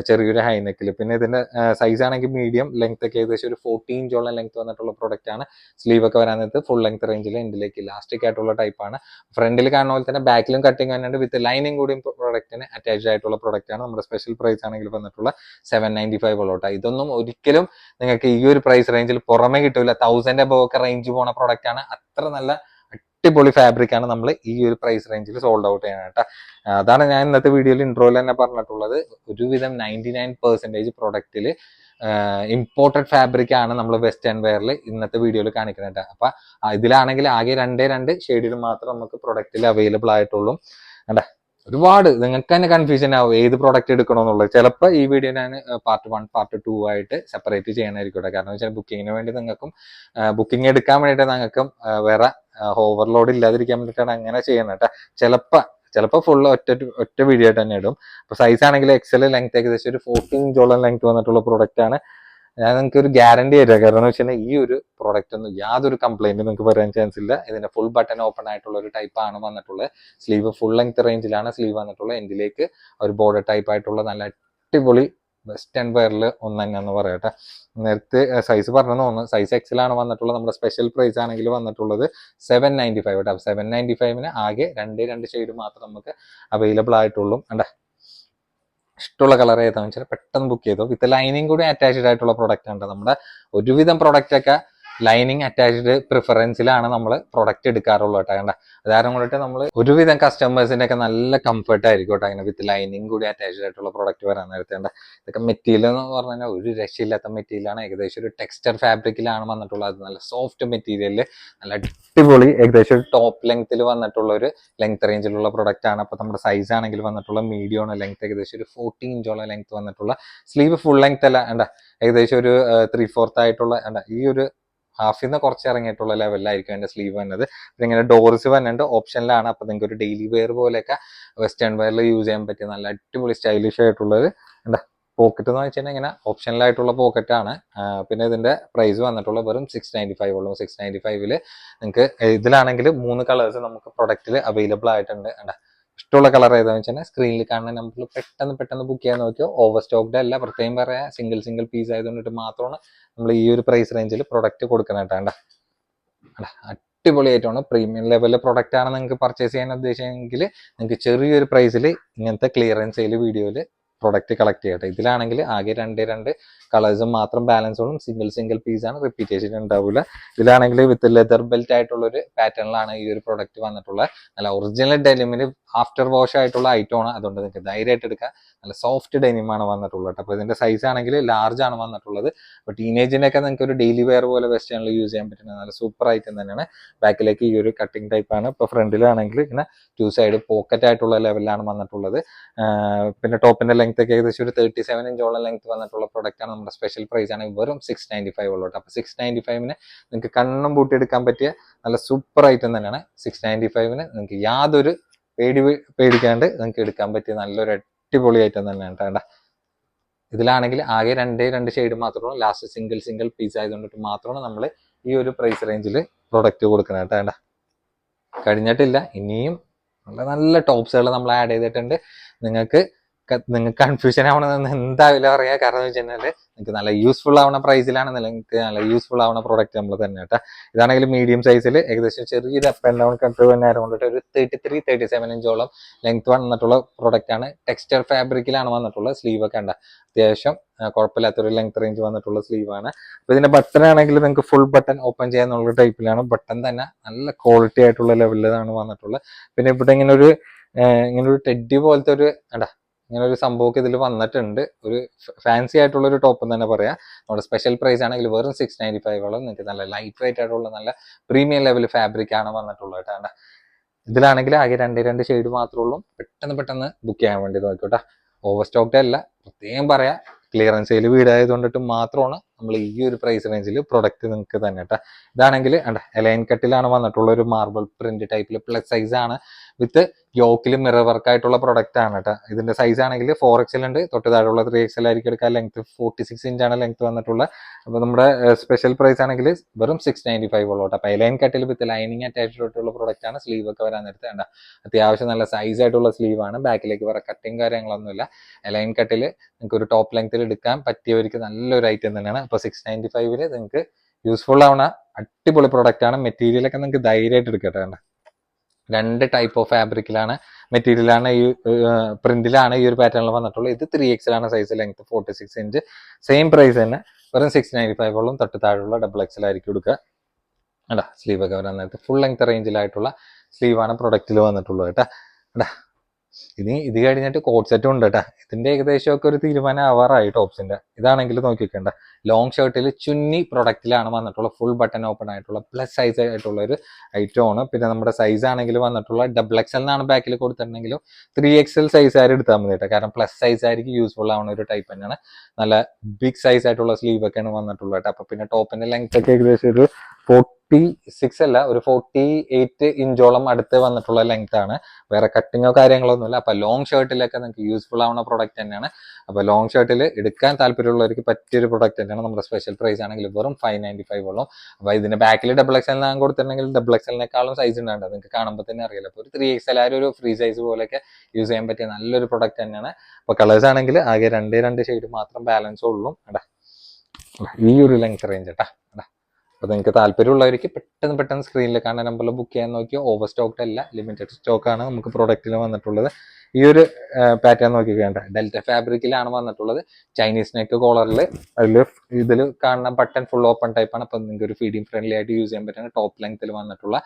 ചെറിയൊരു ഹൈനെക്കിൽ. പിന്നെ ഇതിന്റെ സൈസ് ആണെങ്കിൽ മീഡിയം ലെങ്ത് ഒക്കെ ഏകദേശം ഒരു 40 ഇഞ്ചോളം ലെങ്ത് വന്നിട്ടുള്ള പ്രൊഡക്റ്റ് ആണ്. സ്ലീവ് ഒക്കെ വരാൻ നേരത്ത് ഫുൾ ലെങ്ത് റേഞ്ചിൽ എൻഡിലേക്ക് ഇലാസ്റ്റിക് ആയിട്ടുള്ള ടൈപ്പാണ്. ഫ്രണ്ടിൽ കാണുന്ന പോലെ തന്നെ ബാക്കിലും കട്ടിങ് വന്നിട്ടുണ്ട്. വിത്ത് ലൈനിങ് കൂടി പ്രൊഡക്റ്റിന് അറ്റാച്ച്ഡ് ആയിട്ടുള്ള പ്രൊഡക്റ്റ് ആണ്. നമ്മുടെ സ്പെഷ്യൽ പ്രൈസ് ആണെങ്കിൽ വന്നിട്ടുള്ള 795 ഉള്ളൂ. ഇതൊന്നും ഒരിക്കലും നിങ്ങൾക്ക് ഈ ഒരു പ്രൈസ് റേഞ്ചിൽ പുറമെ കിട്ടില്ല. 1000 above ഒക്കെ റേഞ്ച് പോണ പ്രൊഡക്റ്റ് ആണ്. അത്ര നല്ല അടിപൊളി ഫാബ്രിക് ആണ് നമ്മൾ ഈ ഒരു പ്രൈസ് റേഞ്ചിൽ സോൾഡ് ഔട്ട് ചെയ്യാനായിട്ട്. അതാണ് ഞാൻ ഇന്നത്തെ വീഡിയോയിൽ ഇൻട്രോയിൽ തന്നെ പറഞ്ഞിട്ടുള്ളത്. ഒരുവിധം 99% പ്രൊഡക്റ്റിൽ ഇമ്പോർട്ടഡ് ഫാബ്രിക് ആണ് നമ്മൾ വെസ്റ്റേൺ വെയറിൽ ഇന്നത്തെ വീഡിയോയിൽ കാണിക്കുന്നത്. അപ്പൊ ഇതിലാണെങ്കിൽ ആകെ രണ്ട് ഷെയ്ഡിൽ മാത്രം നമുക്ക് പ്രൊഡക്റ്റിൽ അവൈലബിൾ ആയിട്ടുള്ളൂ. കണ്ടാ ഒരുപാട് നിങ്ങൾക്ക് തന്നെ കൺഫ്യൂഷൻ ആവും ഏത് പ്രോഡക്റ്റ് എടുക്കണമെന്നുള്ളത്. ചിലപ്പോൾ ഈ വീഡിയോ ഞാൻ പാർട്ട് 1 പാർട്ട് 2 ആയിട്ട് സെപ്പറേറ്റ് ചെയ്യണമായിരിക്കും. കാരണം വെച്ചാൽ ബുക്കിങ്ങിന് വേണ്ടി നിങ്ങൾക്കും ബുക്കിംഗ് എടുക്കാൻ വേണ്ടിയിട്ട് നിങ്ങൾക്കും വേറെ ഓവർലോഡ് ഇല്ലാതിരിക്കാൻ വേണ്ടിയിട്ടാണ് അങ്ങനെ ചെയ്യുന്നത് കേട്ടോ. ചിലപ്പോൾ ഫുൾ ഒറ്റ വീഡിയോ ആയിട്ട് തന്നെ ഇടും. അപ്പൊ സൈസ് ആണെങ്കിൽ എക്സൽ ലെങ്ത് ഏകദേശം ഒരു 14 ഇഞ്ചോളം ലെങ്ത് വന്നിട്ടുള്ള പ്രോഡക്റ്റ് ആണ്. ഞാൻ നിങ്ങൾക്ക് ഒരു ഗ്യാരണ്ടി തരാം. കാരണം എന്ന് വെച്ചാൽ ഈ ഒരു പ്രോഡക്റ്റ് ഒന്നും യാതൊരു കംപ്ലൈന്റ് നിങ്ങൾക്ക് പറയാൻ ചാൻസ് ഇല്ല. ഇതിന്റെ ഫുൾ ബട്ടൺ ഓപ്പൺ ആയിട്ടുള്ള ഒരു ടൈപ്പ് ആണ് വന്നിട്ടുള്ളത്. സ്ലീവ് ഫുൾ ലെങ്ത് റേഞ്ചിലാണ് സ്ലീവ് വന്നിട്ടുള്ളത്. എൻഡിലേക്ക് ഒരു ബോർഡർ ടൈപ്പ് ആയിട്ടുള്ള നല്ല അടിപൊളി വെസ്റ്റേൺ വെയറിൽ ഒന്ന് തന്നെയാന്ന് പറയട്ടെ. നേരത്തെ സൈസ് പറഞ്ഞു തോന്നുന്നു, സൈസ് എക്സൽ ആണ് വന്നിട്ടുള്ളത്. നമ്മുടെ സ്പെഷ്യൽ പ്രൈസ് ആണെങ്കിൽ വന്നിട്ടുള്ളത് 795 കേട്ടോ. 795 ആകെ രണ്ട് ഷെയ്ഡ് മാത്രം നമുക്ക് അവൈലബിൾ ആയിട്ടുള്ളൂ. കണ്ടേ ഇഷ്ടമുള്ള കളർ ഏതാണെന്ന് വെച്ചാൽ പെട്ടെന്ന് ബുക്ക് ചെയ്തു. വിത്ത് ലൈനിങ് കൂടി അറ്റാച്ച്ഡ് ആയിട്ടുള്ള പ്രൊഡക്റ്റ് ആണ്. നമ്മുടെ ഒരുവിധം പ്രൊഡക്റ്റ് ഒക്കെ ലൈനിങ് അറ്റാച്ച്ഡ് പ്രിഫറൻസിലാണ് നമ്മൾ പ്രൊഡക്റ്റ് എടുക്കാറുള്ളൂ കേട്ടോ. കണ്ട അതാരം കൊണ്ടിട്ട് നമ്മൾ ഒരുവിധം കസ്റ്റമേഴ്സിന്റെ ഒക്കെ നല്ല കംഫർട്ട് ആയിരിക്കും കേട്ടോ അങ്ങനെ വിത്ത് ലൈനിങ് കൂടി അറ്റാച്ച്ഡ് ആയിട്ടുള്ള പ്രൊഡക്റ്റ് വരാൻ നേരത്തെ. ഇതൊക്കെ മെറ്റീരിയൽ എന്ന് പറഞ്ഞു കഴിഞ്ഞാൽ ഒരു രക്ഷയില്ലാത്ത മെറ്റീരിയലാണ്. ഏകദേശം ഒരു ടെക്സ്ചർ ഫാബ്രിക്കിലാണ് വന്നിട്ടുള്ളത്. അത് നല്ല സോഫ്റ്റ് മെറ്റീരിയലിൽ നല്ല അടിപൊളി ഏകദേശം ഒരു ടോപ്പ് ലെങ്ത്തിൽ വന്നിട്ടുള്ള ഒരു ലെങ്ത് റേഞ്ചിലുള്ള പ്രൊഡക്റ്റ് ആണ്. അപ്പൊ നമ്മുടെ സൈസ് ആണെങ്കിൽ വന്നിട്ടുള്ള മീഡിയം ആണ്. ലെങ്ത് ഏകദേശം ഒരു 14 ഇഞ്ചോളം ലെങ്ത് വന്നിട്ടുള്ള സ്ലീവ് ഫുൾ ലെങ്ത് അല്ല ഏകദേശം ഒരു 3/4 ആയിട്ടുള്ള ഈ ഒരു ഹാഫിൽ നിന്ന് കുറച്ച് ഇറങ്ങിയിട്ടുള്ള ലെവലിലായിരിക്കും എൻ്റെ സ്ലീവ് വന്നത്. ഇങ്ങനെ ഡോർസ് വന്നിട്ട് ഓപ്ഷനിലാണ്. അപ്പൊ നിങ്ങൾക്ക് ഒരു ഡെയിലി വെയർ പോലെയൊക്കെ വെസ്റ്റേൺ വെയറിൽ യൂസ് ചെയ്യാൻ പറ്റിയ നല്ല അടിപൊളി സ്റ്റൈലിഷ് ആയിട്ടുള്ളത് പോക്കറ്റ് എന്ന് വെച്ചാൽ ഇങ്ങനെ ഓപ്ഷനിലായിട്ടുള്ള പോക്കറ്റ് ആണ്. പിന്നെ ഇതിന്റെ പ്രൈസ് വന്നിട്ടുള്ള വെറും 695 ഉള്ളൂ. 695 നിങ്ങൾക്ക് ഇതിലാണെങ്കിൽ 3 കളേഴ്സ് നമുക്ക് പ്രൊഡക്റ്റിൽ അവൈലബിൾ ആയിട്ടുണ്ട്. ഇഷ്ടമുള്ള കളർ ഏതാണെന്ന് വെച്ചാൽ സ്ക്രീനിൽ കാണുന്ന നമ്പറിൽ പെട്ടെന്ന് ബുക്ക് ചെയ്യാൻ നോക്കിയോ. ഓവർ സ്റ്റോക്ക്ഡ് അല്ല, പ്രത്യേകം പറയാം. സിംഗിൾ പീസ് ആയതുകൊണ്ടിട്ട് മാത്രമാണ് നമ്മൾ ഈ ഒരു പ്രൈസ് റേഞ്ചിൽ പ്രൊഡക്റ്റ് കൊടുക്കണേട്ടാ. അടിപൊളിയായിട്ടാണ് പ്രീമിയം ലെവലിലെ പ്രൊഡക്റ്റ് ആണ് നിങ്ങൾക്ക് പർച്ചേസ് ചെയ്യാൻ ഉദ്ദേശിച്ചെങ്കിൽ നിങ്ങൾക്ക് ചെറിയൊരു പ്രൈസിൽ ഇങ്ങനത്തെ ക്ലിയറൻസ് സെയിൽ വീഡിയോയിൽ പ്രൊഡക്റ്റ് കളക്ട് ചെയ്യട്ടെ. ഇതിലാണെങ്കിൽ ആകെ രണ്ട് കളേഴ്സും മാത്രം ബാലൻസ് ഉള്ളൂ. സിംഗിൾ പീസ് ആണ്, റിപ്പീറ്റേഷൻ ഉണ്ടാവില്ല. ഇതിലാണെങ്കിൽ വിത്ത് ലെതർ ബെൽറ്റ് ആയിട്ടുള്ള ഒരു പാറ്റേണിലാണ് ഈ ഒരു പ്രൊഡക്റ്റ് വന്നിട്ടുള്ളത്. നല്ല ഒറിജിനൽ ഡെനിമിന് ആഫ്റ്റർ വാഷ് ആയിട്ടുള്ള ഐറ്റം ആണ്. അതുകൊണ്ട് നിങ്ങൾക്ക് ധൈര്യമായിട്ട് എടുക്കാം. നല്ല സോഫ്റ്റ് ഡെനിമാണ് വന്നിട്ടുള്ളത്. അപ്പോൾ ഇതിന്റെ സൈസ് ആണെങ്കിൽ ലാർജ് ആണ് വന്നിട്ടുള്ളത്. അപ്പോൾ ടീനേജിനൊക്കെ നിങ്ങൾക്ക് ഒരു ഡെയിലി വെയർ പോലെ വെസ്റ്റേണിൽ യൂസ് ചെയ്യാൻ പറ്റുന്ന നല്ല സൂപ്പർ ഐറ്റം തന്നെയാണ്. ബാക്കിലേക്ക് ഈ ഒരു കട്ടിംഗ് ടൈപ്പ് ആണ്. ഇപ്പോൾ ഫ്രണ്ടിലാണെങ്കിൽ ഇങ്ങനെ 2 സൈഡ് പോക്കറ്റ് ആയിട്ടുള്ള ലെവലിലാണ് വന്നിട്ടുള്ളത്. പിന്നെ ടോപ്പിന്റെ ലെങ്ത് ഒക്കെ ഏകദേശം ഒരു 37 ഇഞ്ചോളം ലെങ്ത് വന്നിട്ടുള്ള പ്രൊഡക്റ്റ് ആണ്. നമ്മുടെ സ്പെഷ്യൽ പ്രൈസ് ആണ് വെറും 695 ഉള്ളൂ. അപ്പൊ 695 നിങ്ങൾക്ക് കണ്ണും പൂട്ടി എടുക്കാൻ പറ്റിയ നല്ല സൂപ്പർ ഐറ്റം തന്നെയാണ്. 695 നിങ്ങൾക്ക് യാതൊരു പേടിക്കാണ്ട് നിങ്ങൾക്ക് എടുക്കാൻ പറ്റിയ നല്ലൊരു അടിപൊളി ഐറ്റം തന്നെയാണ് കേട്ടോ. ഇതിലാണെങ്കിൽ ആകെ രണ്ട് ഷെയ്ഡ് മാത്രമേ ലാസ്റ്റ് സിംഗിൾ പീസ് ആയതുകൊണ്ടിട്ട് മാത്രമാണ് നമ്മൾ ഈ ഒരു പ്രൈസ് റേഞ്ചിൽ പ്രൊഡക്റ്റ് കൊടുക്കുന്നത് കേട്ടോ. കഴിഞ്ഞിട്ടില്ല, ഇനിയും നല്ല ടോപ്സുകൾ നമ്മൾ ആഡ് ചെയ്തിട്ടുണ്ട്. നിങ്ങൾക്ക് കൺഫ്യൂഷൻ ആവണമെന്ന് എന്താവില്ല പറയാ. കാരണം എന്ന് വെച്ച് കഴിഞ്ഞാൽ നിങ്ങൾക്ക് നല്ല യൂസ്ഫുൾ ആവുന്ന പ്രൈസിലാണ് നിങ്ങൾക്ക് നല്ല യൂസ്ഫുൾ ആവുന്ന പ്രോഡക്റ്റ് നമ്മൾ തന്നെ കേട്ടോ. ഇതാണെങ്കിൽ മീഡിയം സൈസിൽ ഏകദേശം ചെറിയൊരു അപ്പ് ആൻഡ് ഡൗൺ കൺട്രോൾ തന്നെ കൊണ്ടിട്ട് ഒരു 37 ഇഞ്ചോളം ലെങ്ത് വന്നിട്ടുള്ള പ്രോഡക്റ്റ് ആണ്. ടെക്സ്ചർ ഫാബ്രിക്കിലാണ് വന്നിട്ടുള്ളത്. സ്ലീവ് ഒക്കെ ഉണ്ട്, അത്യാവശ്യം കുഴപ്പമില്ലാത്തൊരു ലെങ്ത് റേഞ്ച് വന്നിട്ടുള്ള സ്ലീവ് ആണ്. അപ്പൊ ഇതിന്റെ ബട്ടൺ ആണെങ്കിൽ നിങ്ങൾക്ക് ഫുൾ ബട്ടൺ ഓപ്പൺ ചെയ്യാന്നുള്ള ടൈപ്പിലാണ്. ബട്ടൺ തന്നെ നല്ല ക്വാളിറ്റി ആയിട്ടുള്ള ലെവലിലാണ് വന്നിട്ടുള്ളത്. പിന്നെ ഇവിടെ ഇങ്ങനെ ഒരു ടെഡി പോലത്തെ ഇങ്ങനെ ഒരു സംഭവമൊക്കെ ഇതിൽ വന്നിട്ടുണ്ട്. ഒരു ഫാൻസി ആയിട്ടുള്ള ഒരു ടോപ്പ് എന്ന് തന്നെ പറയാം. നമ്മുടെ സ്പെഷ്യൽ പ്രൈസ് ആണെങ്കിൽ വെറും 695 നിങ്ങൾക്ക് നല്ല ലൈറ്റ് വെയിറ്റ് ആയിട്ടുള്ള നല്ല പ്രീമിയം ലെവൽ ഫാബ്രിക് ആണ് വന്നിട്ടുള്ളത് കേട്ടോ. ഇതിലാണെങ്കിൽ ആകെ രണ്ട് ഷെയ്ഡ് മാത്രമേ ഉള്ളൂ. പെട്ടെന്ന് ബുക്ക് ചെയ്യാൻ വേണ്ടി നോക്കിക്കോട്ടെ. ഓവർ സ്റ്റോക്ക്ഡ് അല്ല, പ്രത്യേകം പറയാം. ക്ലിയറൻസ് സെയിൽ വീടായതുകൊണ്ടിട്ട് മാത്രമാണ് നമ്മൾ ഈ ഒരു പ്രൈസ് റേഞ്ചിൽ പ്രൊഡക്റ്റ് നിങ്ങൾക്ക് തന്നെ കേട്ടോ. ഇതാണെങ്കിൽ എലൈൻ കട്ടിലാണ് വന്നിട്ടുള്ള ഒരു മാർബിൾ പ്രിന്റ് ടൈപ്പിൽ പ്ലസ് സൈസ് ആണ്. വിത്ത് യോക്കിൽ മിറർ വർക്ക് ആയിട്ടുള്ള പ്രൊഡക്റ്റ് ആണ് കേട്ടോ. ഇതിന്റെ സൈസ് ആണെങ്കിൽ 4XL ഉണ്ട്, തൊട്ട് താഴെയുള്ള 3XL ആയിരിക്കും എടുക്കുക. ലെങ്ത് 46 ഇഞ്ചാണ് ലെങ്ത് വന്നിട്ടുള്ളത്. അപ്പൊ നമ്മുടെ സ്പെഷ്യൽ പ്രൈസ് ആണെങ്കിൽ വെറും 695 ഉള്ളൂ കേട്ടോ. അപ്പൊ എലൈൻ കട്ടിൽ വിത്ത് ലൈനിങ് അറ്റാച്ച്ഡ് ആയിട്ടുള്ള പ്രൊഡക്റ്റ് ആണ്. സ്ലീവ് ഒക്കെ വരാൻ നേരത്തെ അത്യാവശ്യം നല്ല സൈസ് ആയിട്ടുള്ള സ്ലീവ് ആണ്. ബാക്കിലേക്ക് വേറെ കട്ടിങ് കാര്യങ്ങളൊന്നുമില്ല. എലൈൻ കട്ടിൽ നിങ്ങൾക്ക് ഒരു ടോപ്പ് ലെങ്ത്തിൽ എടുക്കാൻ പറ്റിയവർക്ക് നല്ലൊരു ഐറ്റം തന്നെയാണ്. അപ്പൊ 695 നിങ്ങൾക്ക് യൂസ്ഫുൾ ആവുന്ന അടിപൊളി പ്രൊഡക്റ്റ് ആണ്. മെറ്റീരിയൽ ഒക്കെ നിങ്ങൾക്ക് ധൈര്യമായിട്ട് എടുക്കട്ടെ. രണ്ട് ടൈപ്പ് ഓഫ് ഫാബ്രിക്കിലാണ് മെറ്റീരിയലാണ് ഈ പ്രിന്റിലാണ് ഈ ഒരു പാറ്റേണിൽ വന്നിട്ടുള്ളത്. ഇത് 3XL ആണ് size, length 46 inch. Same price തന്നെ വെറും 695 ഉള്ളൂ. തൊട്ട് താഴെയുള്ള XXL ആയിരിക്കും എടുക്കുക. സ്ലീവ് ഒക്കെ വരാൻ നേരത്തെ ഫുൾ ലെങ്ത് റേഞ്ചിലായിട്ടുള്ള സ്ലീവാണ് പ്രൊഡക്റ്റിൽ വന്നിട്ടുള്ളത് കേട്ടോ. ഇനി ഇത് കഴിഞ്ഞിട്ട് കോഡ് സെറ്റും ഉണ്ട് കേട്ടോ. ഇതിന്റെ ഏകദേശമൊക്കെ ഒരു തീരുമാനം ആവാറായി ടോപ്സിന്റെ. ഇതാണെങ്കിൽ നോക്കിക്കേണ്ട, ലോങ് ഷർട്ടിൽ ചുന്നി പ്രൊഡക്റ്റിലാണ് വന്നിട്ടുള്ള ഫുൾ ബട്ടൺ ഓപ്പൺ ആയിട്ടുള്ള പ്ലസ് സൈസ് ആയിട്ടുള്ള ഒരു ഐറ്റം ആണ്. പിന്നെ നമ്മുടെ സൈസ് ആണെങ്കിൽ വന്നിട്ടുള്ള ഡബിൾ എക്സൽ എന്നാണ് ബാക്കിൽ കൊടുത്തിട്ടുണ്ടെങ്കിലും 3XL സൈസ് ആയിട്ട് എടുത്താൽ മതി കേട്ടോ. കാരണം പ്ലസ് സൈസ് ആയിരിക്കും യൂസ്ഫുൾ ആവുന്ന ഒരു ടൈപ്പ് തന്നെയാണ്. നല്ല ബിഗ് സൈസ് ആയിട്ടുള്ള സ്ലീവ് ഒക്കെയാണ് വന്നിട്ടുള്ളത് കേട്ടോ. അപ്പൊ പിന്നെ ടോപ്പിന്റെ ലെങ്ത് ഒക്കെ ഏകദേശം ഒരു 46 അല്ല, ഒരു 48 ഇഞ്ചോളം അടുത്ത് വന്നിട്ടുള്ള ലെങ്ത് ആണ്. വേറെ കട്ടിങ്ങോ കാര്യങ്ങളൊന്നുമില്ല. അപ്പൊ ലോങ് ഷർട്ടിലൊക്കെ നിങ്ങൾക്ക് യൂസ്ഫുൾ ആവുന്ന പ്രൊഡക്റ്റ് തന്നെയാണ്. അപ്പൊ ലോങ് ഷർട്ടിൽ എടുക്കാൻ താല്പര്യമുള്ളവർക്ക് പറ്റിയൊരു പ്രൊഡക്റ്റ് തന്നെയാണ്. നമ്മുടെ സ്പെഷ്യൽ പ്രൈസ് ആണെങ്കിൽ വെറും 595 ഉള്ളൂ. അപ്പൊ ഇതിന്റെ ബാക്കിൽ ഡബിൾ എക്സൽ ഞാൻ കൊടുത്തിട്ടുണ്ടെങ്കിൽ ഡബിൾ എക്സലിനേക്കാളും സൈസ് ഉണ്ടാവും, നിങ്ങൾക്ക് കാണുമ്പോൾ തന്നെ അറിയില്ല. അപ്പൊ ഒരു 3XL ഒരു ഫ്രീ സൈസ് പോലെയൊക്കെ യൂസ് ചെയ്യാൻ പറ്റിയ നല്ലൊരു പ്രൊഡക്റ്റ് തന്നെയാണ്. അപ്പൊ കളേഴ്സ് ആണെങ്കിൽ ആകെ 2 ഷെയ്ഡ് മാത്രം ബാലൻസ് ഉള്ളൂ. ഈ ഒരു ലെങ്ത് റേഞ്ച് കേട്ടാ. അപ്പോൾ നിങ്ങൾക്ക് താല്പര്യമുള്ളവർക്ക് പെട്ടെന്ന് സ്ക്രീനിൽ കാണുന്ന നമ്പറിൽ ബുക്ക് ചെയ്യാൻ നോക്കിയോ. ഓവർ സ്റ്റോക്ഡ് അല്ല, ലിമിറ്റഡ് സ്റ്റോക്കാണ് നമുക്ക് പ്രൊഡക്റ്റിൽ വന്നിട്ടുള്ളത്. ഈ ഒരു പാറ്റേൺ നോക്കി വേണ്ട, ഡെൽറ്റ ഫാബ്രിക്കിലാണ് വന്നിട്ടുള്ളത്. ചൈനീസ് നെക്ക് കോളറിൽ ഇതിൽ കാണുന്ന ബട്ടൺ ഫുൾ ഓപ്പൺ ടൈപ്പാണ്. അപ്പം നിങ്ങൾക്ക് ഒരു ഫീഡിങ് ഫ്രണ്ട്ലി ആയിട്ട് യൂസ് ചെയ്യാൻ പറ്റുന്ന ടോപ്പ് ലെങ്ത്തിൽ വന്നിട്ടുള്ള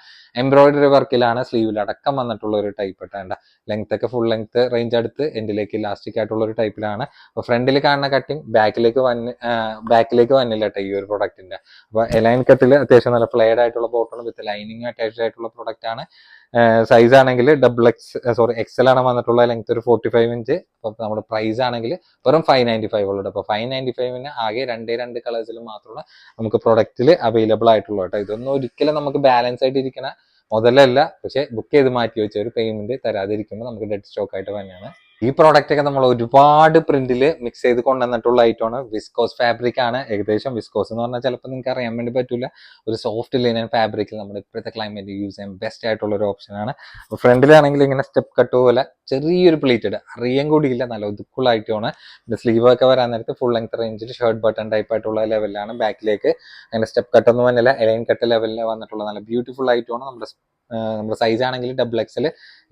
എംബ്രോയിഡറി വർക്കിലാണ് സ്ലീവിൽ അടക്കം വന്നിട്ടുള്ള ഒരു ടൈപ്പ് ഇട്ടേണ്ട. ലെങ്ത് ഒക്കെ ഫുൾ ലെങ്ത് റേഞ്ച് അടുത്ത് എൻഡിലേക്ക് ഇലാസ്റ്റിക് ആയിട്ടുള്ള ഒരു ടൈപ്പിലാണ്. അപ്പോൾ ഫ്രണ്ടിൽ കാണുന്ന കട്ടിങ് ബാക്കിലേക്ക് വന്നില്ല കേട്ടോ ഈ ഒരു പ്രൊഡക്റ്റിന്റെ. അപ്പോൾ എലൈൻ കട്ടിൽ അത്യാവശ്യം നല്ല ഫ്ലെയർഡ് ആയിട്ടുള്ള ബോട്ടൺ വിത്ത് ലൈനിങ് അറ്റാച്ച്ഡ് ആയിട്ടുള്ള പ്രൊഡക്റ്റ് ആണ്. സൈസ് ആണെങ്കിൽ XL ആണ് വന്നിട്ടുള്ള ലെങ്ത് ഒരു 45 ഇഞ്ച്. അപ്പൊ നമ്മുടെ പ്രൈസ് ആണെങ്കിൽ വെറും 595 ഉള്ളത്. അപ്പൊ 595 ആകെ 2 കളേഴ്സിൽ മാത്രമാണ് നമുക്ക് പ്രൊഡക്റ്റിൽ അവൈലബിൾ ആയിട്ടുള്ളൂ കേട്ടോ. ഇതൊന്നും ഒരിക്കലും നമുക്ക് ബാലൻസ് ആയിട്ട് ഇരിക്കണ മുതലല്ല, പക്ഷെ ബുക്ക് ചെയ്ത് മാറ്റി വെച്ച ഒരു പേയ്മെന്റ് തരാതിരിക്കുമ്പോൾ നമുക്ക് ഡെഡ് സ്റ്റോക്ക് ആയിട്ട് തന്നെയാണ്. ഈ പ്രോഡക്റ്റ് ഒക്കെ നമ്മൾ ഒരുപാട് പ്രിന്റില് മിക്സ് ചെയ്ത് കൊണ്ടുവന്നിട്ടുള്ള ഐറ്റമാണ്. വിസ്കോസ് ഫാബ്രിക് ആണ്. ഏകദേശം വിസ്കോസ് എന്ന് പറഞ്ഞാൽ ചിലപ്പോൾ നിങ്ങൾക്ക് അറിയാൻ വേണ്ടി പറ്റില്ല, ഒരു സോഫ്റ്റ് ലിനൻ ഫാബ്രിക്കിൽ നമ്മുടെ ഇപ്പോഴത്തെ ക്ലൈമറ്റ് യൂസ് ചെയ്യാൻ ബെസ്റ്റ് ആയിട്ടുള്ള ഒരു ഓപ്ഷനാണ്. ഫ്രണ്ടിലാണെങ്കിൽ ഇങ്ങനെ സ്റ്റെപ്പ് കട്ട് പോലെ ചെറിയൊരു പ്ലീറ്റഡ്, അറിയാൻ കൂടിയില്ല, നല്ല ഒതുക്കുള്ളായിട്ടാണ്. പിന്നെ സ്ലീവ് ഒക്കെ വരാൻ നേരത്ത് ഫുൾ ലെങ്ത് റേഞ്ചിൽ ഷർട്ട് ബട്ടൺ ടൈപ്പ് ആയിട്ടുള്ള ലെവലിലാണ്. ബാക്കിലേക്ക് അങ്ങനെ സ്റ്റെപ്പ് കട്ട് ഒന്നും വന്നില്ല, എലൈൻ കട്ട് ലെവലിൽ വന്നിട്ടുള്ള നല്ല ബ്യൂട്ടിഫുൾ ആയിട്ടാണ്. നമ്മുടെ സൈസ് ആണെങ്കിൽ ഡബിൾ XL,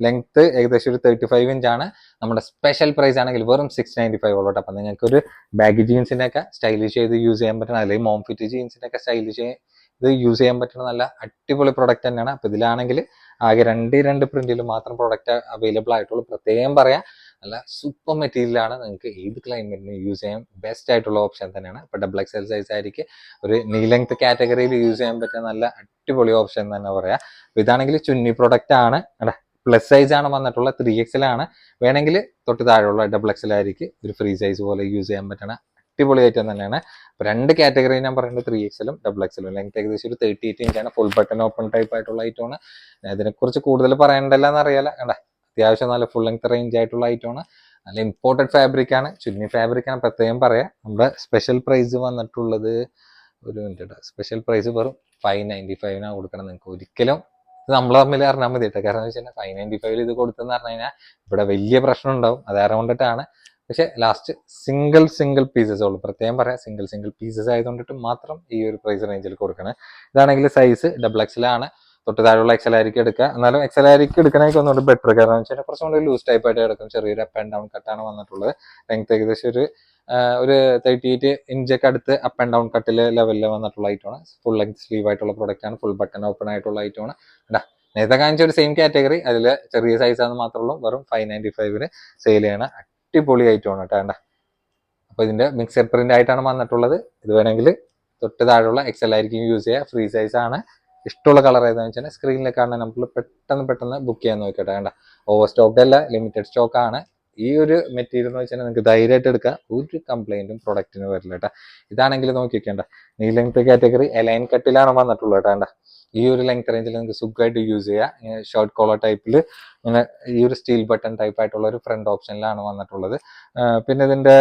ലെങ്ത് ഏകദേശം ഒരു 35 ഇഞ്ചാണ്. നമ്മുടെ സ്പെഷ്യൽ പ്രൈസ് ആണെങ്കിൽ വെറും 695 ഉള്ളൂ. അപ്പം നിങ്ങൾക്ക് ഒരു ബാഗി ജീൻസിന്റെ ഒക്കെ സ്റ്റൈലിഷ് ചെയ്ത് യൂസ് ചെയ്യാൻ പറ്റുന്ന, അല്ലെങ്കിൽ മോം ഫിറ്റ് ജീൻസിന്റെ ഒക്കെ സ്റ്റൈലിഷ് ഇത് യൂസ് ചെയ്യാൻ പറ്റുന്ന നല്ല അടിപൊളി പ്രൊഡക്റ്റ് തന്നെയാണ്. അപ്പൊ ഇതിലാണെങ്കിൽ ആകെ രണ്ട് പ്രിന്റിൽ മാത്രം പ്രൊഡക്റ്റ് അവൈലബിൾ ആയിട്ടുള്ളൂ. പ്രത്യേകം പറയാം, നല്ല സൂപ്പർ മെറ്റീരിയലാണ്. നിങ്ങൾക്ക് ഏത് ക്ലൈമറ്റിന് യൂസ് ചെയ്യാൻ ബെസ്റ്റ് ആയിട്ടുള്ള ഓപ്ഷൻ തന്നെയാണ്. ഇപ്പൊ ഡബിൾ XL സൈസ് ആയിരിക്കും ഒരു നീ ലെങ്ത് കാറ്റഗറിയിൽ യൂസ് ചെയ്യാൻ പറ്റിയ നല്ല അടിപൊളി ഓപ്ഷൻ തന്നെ പറയാം. അപ്പൊ ഇതാണെങ്കിൽ ചുന്നി പ്രൊഡക്റ്റ് ആണ്. പ്ലസ് സൈസ് ആണ് വന്നിട്ടുള്ള 3XL ആണ്. വേണമെങ്കിൽ തൊട്ട് താഴെയുള്ള ഡബിൾ XL ആയിരിക്കും ഒരു ഫ്രീ സൈസ് പോലെ യൂസ് ചെയ്യാൻ പറ്റണ അടിപൊളി ഐറ്റം തന്നെയാണ്. രണ്ട് കാറ്റഗറി ഞാൻ പറയുന്നത് 3XL ഡബിൾ XL. ലെങ്ത് ഏകദേശം ഒരു 38 ഇഞ്ചാണ്. ഫുൾ ബട്ടൺ ഓപ്പൺ ടൈപ്പ് ആയിട്ടുള്ള ഐറ്റമാണ്. ഇതിനെക്കുറിച്ച് കൂടുതൽ പറയണ്ടല്ലോ എന്നറിയാല. അത്യാവശ്യം നല്ല ഫുൾ ലെങ്ത് റേഞ്ച് ആയിട്ടുള്ള ഐറ്റമാണ്. നല്ല ഇമ്പോർട്ടഡ് ഫാബ്രിക് ആണ്, ചുന്നി ഫാബ്രിക് ആണ്. പ്രത്യേകം പറയാം, നമ്മുടെ സ്പെഷ്യൽ പ്രൈസ് വന്നിട്ടുള്ളത് ഒരു മിനിറ്റ്, സ്പെഷ്യൽ പ്രൈസ് വെറും 595 കൊടുക്കണം. നിങ്ങൾക്ക് ഒരിക്കലും നമ്മൾ തമ്മിൽ അറിഞ്ഞാൽ മതി കേട്ടോ. കാരണം എന്ന് വെച്ചാൽ 595 ഇത് കൊടുത്തെന്ന് പറഞ്ഞു കഴിഞ്ഞാൽ ഇവിടെ വലിയ പ്രശ്നം ഉണ്ടാവും. അത് കൊണ്ടിട്ടാണ്. പക്ഷെ ലാസ്റ്റ് സിംഗിൾ പീസസ് ഉള്ളൂ. പ്രത്യേകം പറയാം, സിംഗിൾ പീസസ് ആയതുകൊണ്ടിട്ട് മാത്രം ഈ ഒരു പ്രൈസ് റേഞ്ചിൽ കൊടുക്കണം. ഇതാണെങ്കിൽ സൈസ് ഡബിൾ XL ആണ്. തൊട്ട് താഴെയുള്ള XL ആയിരിക്കും എടുക്കുക. എന്നാലും XL ആയിരിക്കും എടുക്കണമെങ്കിൽ ഒന്നുകൂടി ബെറ്റർ. കാരണം വെച്ചാൽ കുറച്ചും കൂടി ലൂസ് ടൈപ്പ് ആയിട്ട് എടുക്കും. ചെറിയൊരു അപ്പ് ആൻഡ് ഡൗൺ കട്ടാണ് വന്നിട്ടുള്ളത്. ലെങ്ത് ഏകദേശം ഒരു 38 ഇഞ്ചൊക്കെ അടുത്ത് അപ്പ് ആൻഡ് ഡൗൺ കട്ടില് ലെവലിൽ വന്നിട്ടുള്ള ഐറ്റമാണ്. ഫുൾ ലെങ്ത് സ്ലീവ് ആയിട്ടുള്ള പ്രൊഡക്റ്റ് ആണ്. ഫുൾ ബട്ടൺ ഓപ്പൺ ആയിട്ടുള്ള ഐറ്റമാണ്. നേരത്തെ കാണിച്ച ഒരു സെയിം കാറ്റഗറി, അതിൽ ചെറിയ സൈസ് ആണെന്ന് മാത്രമേ വെറും 595 സെയിൽ ചെയ്യണ അടിപൊളി ഐറ്റമാണ് കേട്ടോ. അപ്പൊ ഇതിന്റെ മിക്സഡ് പ്രിന്റ് ആയിട്ടാണ് വന്നിട്ടുള്ളത്. ഇത് വേണമെങ്കിൽ തൊട്ട് താഴെയുള്ള XL ആയിരിക്കും യൂസ് ചെയ്യുക. ഫ്രീ സൈസ് ആണ്. ഇഷ്ടമുള്ള കളർ ഏതാണെന്ന് വെച്ചാൽ സ്ക്രീനിൽ കാണുന്ന നമ്പറിൽ പെട്ടെന്ന് ബുക്ക് ചെയ്യാൻ നോക്കട്ടെ. ഓവർ സ്റ്റോക്ഡ് അല്ല, ലിമിറ്റഡ് സ്റ്റോക്ക് ആണ്. ഈ ഒരു മെറ്റീരിയൽ എന്ന് വെച്ചാൽ നിങ്ങൾക്ക് ധൈര്യമായിട്ട് എടുക്കാം, ഒരു കംപ്ലൈന്റും പ്രൊഡക്റ്റിന് വരില്ല കേട്ടോ. ഇതാണെങ്കിൽ നോക്കിക്കേണ്ട, നീ ലെങ്ത് കാറ്റഗറി എലൈൻ കട്ടിലാണ് വന്നിട്ടുള്ളത് കേട്ടോ. ഈ ഒരു ലെങ്ത് റേഞ്ചിൽ നിങ്ങൾക്ക് സുഖമായിട്ട് യൂസ് ചെയ്യാം. ഷോർട്ട് കോളർ ടൈപ്പിൽ ഇങ്ങനെ ഈ ഒരു സ്റ്റീൽ ബട്ടൺ ടൈപ്പ് ആയിട്ടുള്ള ഒരു ഫ്രണ്ട് ഓപ്ഷനിലാണ് വന്നിട്ടുള്ളത്. പിന്നെ ഇതിന്റെ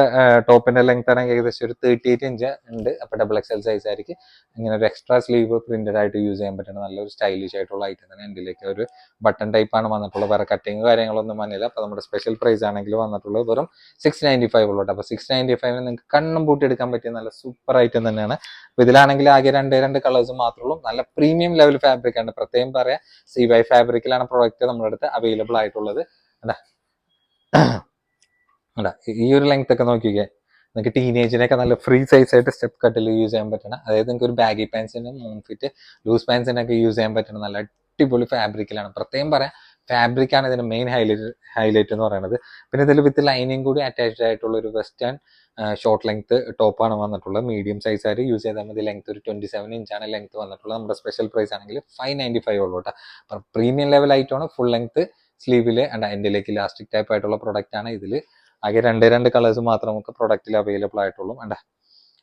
ടോപ്പിന്റെ ലെങ്ത് ആണെങ്കിൽ ഏകദേശം ഒരു 38 ഇഞ്ച് ഉണ്ട്. അപ്പൊ ഡബിൾ XL സൈസ് ആയിരിക്കും. ഇങ്ങനെ ഒരു എക്സ്ട്രാ സ്ലീവ് പ്രിന്റഡ് ആയിട്ട് യൂസ് ചെയ്യാൻ പറ്റുന്ന നല്ലൊരു സ്റ്റൈലിഷ് ആയിട്ടുള്ള ഐറ്റം തന്നെ. എൻഡിലേക്ക് ഒരു ബട്ടൺ ടൈപ്പ് ആണ് വന്നിട്ടുള്ളത്. വേറെ കട്ടിങ് കാര്യങ്ങളൊന്നും വന്നില്ല. അപ്പൊ നമ്മുടെ സ്പെഷ്യൽ പ്രൈസ് ആണെങ്കിൽ വന്നിട്ടുള്ളത് വെറും 695 ഉള്ളൂ. അപ്പൊ 695 നിങ്ങൾക്ക് കണ്ണും പൂട്ടി എടുക്കാൻ പറ്റിയ നല്ല സൂപ്പർ ഐറ്റം തന്നെയാണ്. അപ്പൊ ഇതിലാണെങ്കിൽ ആകെ രണ്ട് കളേഴ്സ് മാത്രമേ ഉള്ളൂ. നല്ല പ്രീമിയം ലെവൽ ഫാബ്രിക് ആണ്. പ്രത്യേകം പറയാം, CY ഫാബ്രിക്കിലാണ് പ്രോഡക്റ്റ് നമ്മുടെ അടുത്ത് അവൈലബിൾ ആയിട്ടുള്ളത്. ഈ ഒരു ലെങ്ത് ഒക്കെ നോക്കിക്കേ, നിങ്ങൾക്ക് ടീനേജിനൊക്കെ നല്ല ഫ്രീ സൈസ് ആയിട്ട് സ്റ്റെപ്പ് കട്ടിൽ യൂസ് ചെയ്യാൻ പറ്റണം. അതായത് നിങ്ങൾക്ക് ഒരു ബാഗി പാൻസിനും മോം ഫിറ്റ് ലൂസ് പാൻസിനൊക്കെ യൂസ് ചെയ്യാൻ പറ്റണം നല്ല അടിപൊളി ഫാബ്രിക്കിലാണ്. പ്രത്യേകം പറയാം, ഫാബ്രിക്കാണ് ഇതിന്റെ മെയിൻ ഹൈലൈറ്റ് എന്ന് പറയുന്നത്. പിന്നെ ഇതിൽ വിത്ത് ലൈനിങ് കൂടി അറ്റാച്ച്ഡ് ആയിട്ടുള്ള ഒരു വെസ്റ്റേൺ ഷോർട്ട് ലെങ്ത് ടോപ്പാണ് വന്നിട്ടുള്ളത്. മീഡിയം സൈസ് ആയിട്ട് യൂസ് ചെയ്താൽ മതി. ലെങ്ത് ഒരു 27 ഇഞ്ചാണ് ലെങ്ത് വന്നിട്ടുള്ളത്. നമ്മുടെ സ്പെഷ്യൽ പ്രൈസ് ആണെങ്കിൽ 595 ഉള്ളൂ കേട്ടോ. അപ്പം പ്രീമിയം ലെവൽ ആയിട്ടാണ്. ഫുൾ ലെങ്ത് സ്ലീവില് ആൻഡ് എൻഡിലേക്ക് ഇലാസ്റ്റിക് ടൈപ്പ് ആയിട്ടുള്ള പ്രൊഡക്റ്റ് ആണ്. ഇതിൽ ആകെ രണ്ട് കളേഴ്സ് മാത്രം നമുക്ക് പ്രൊഡക്റ്റിൽ അവൈലബിൾ ആയിട്ടുള്ളൂ. അണ്ട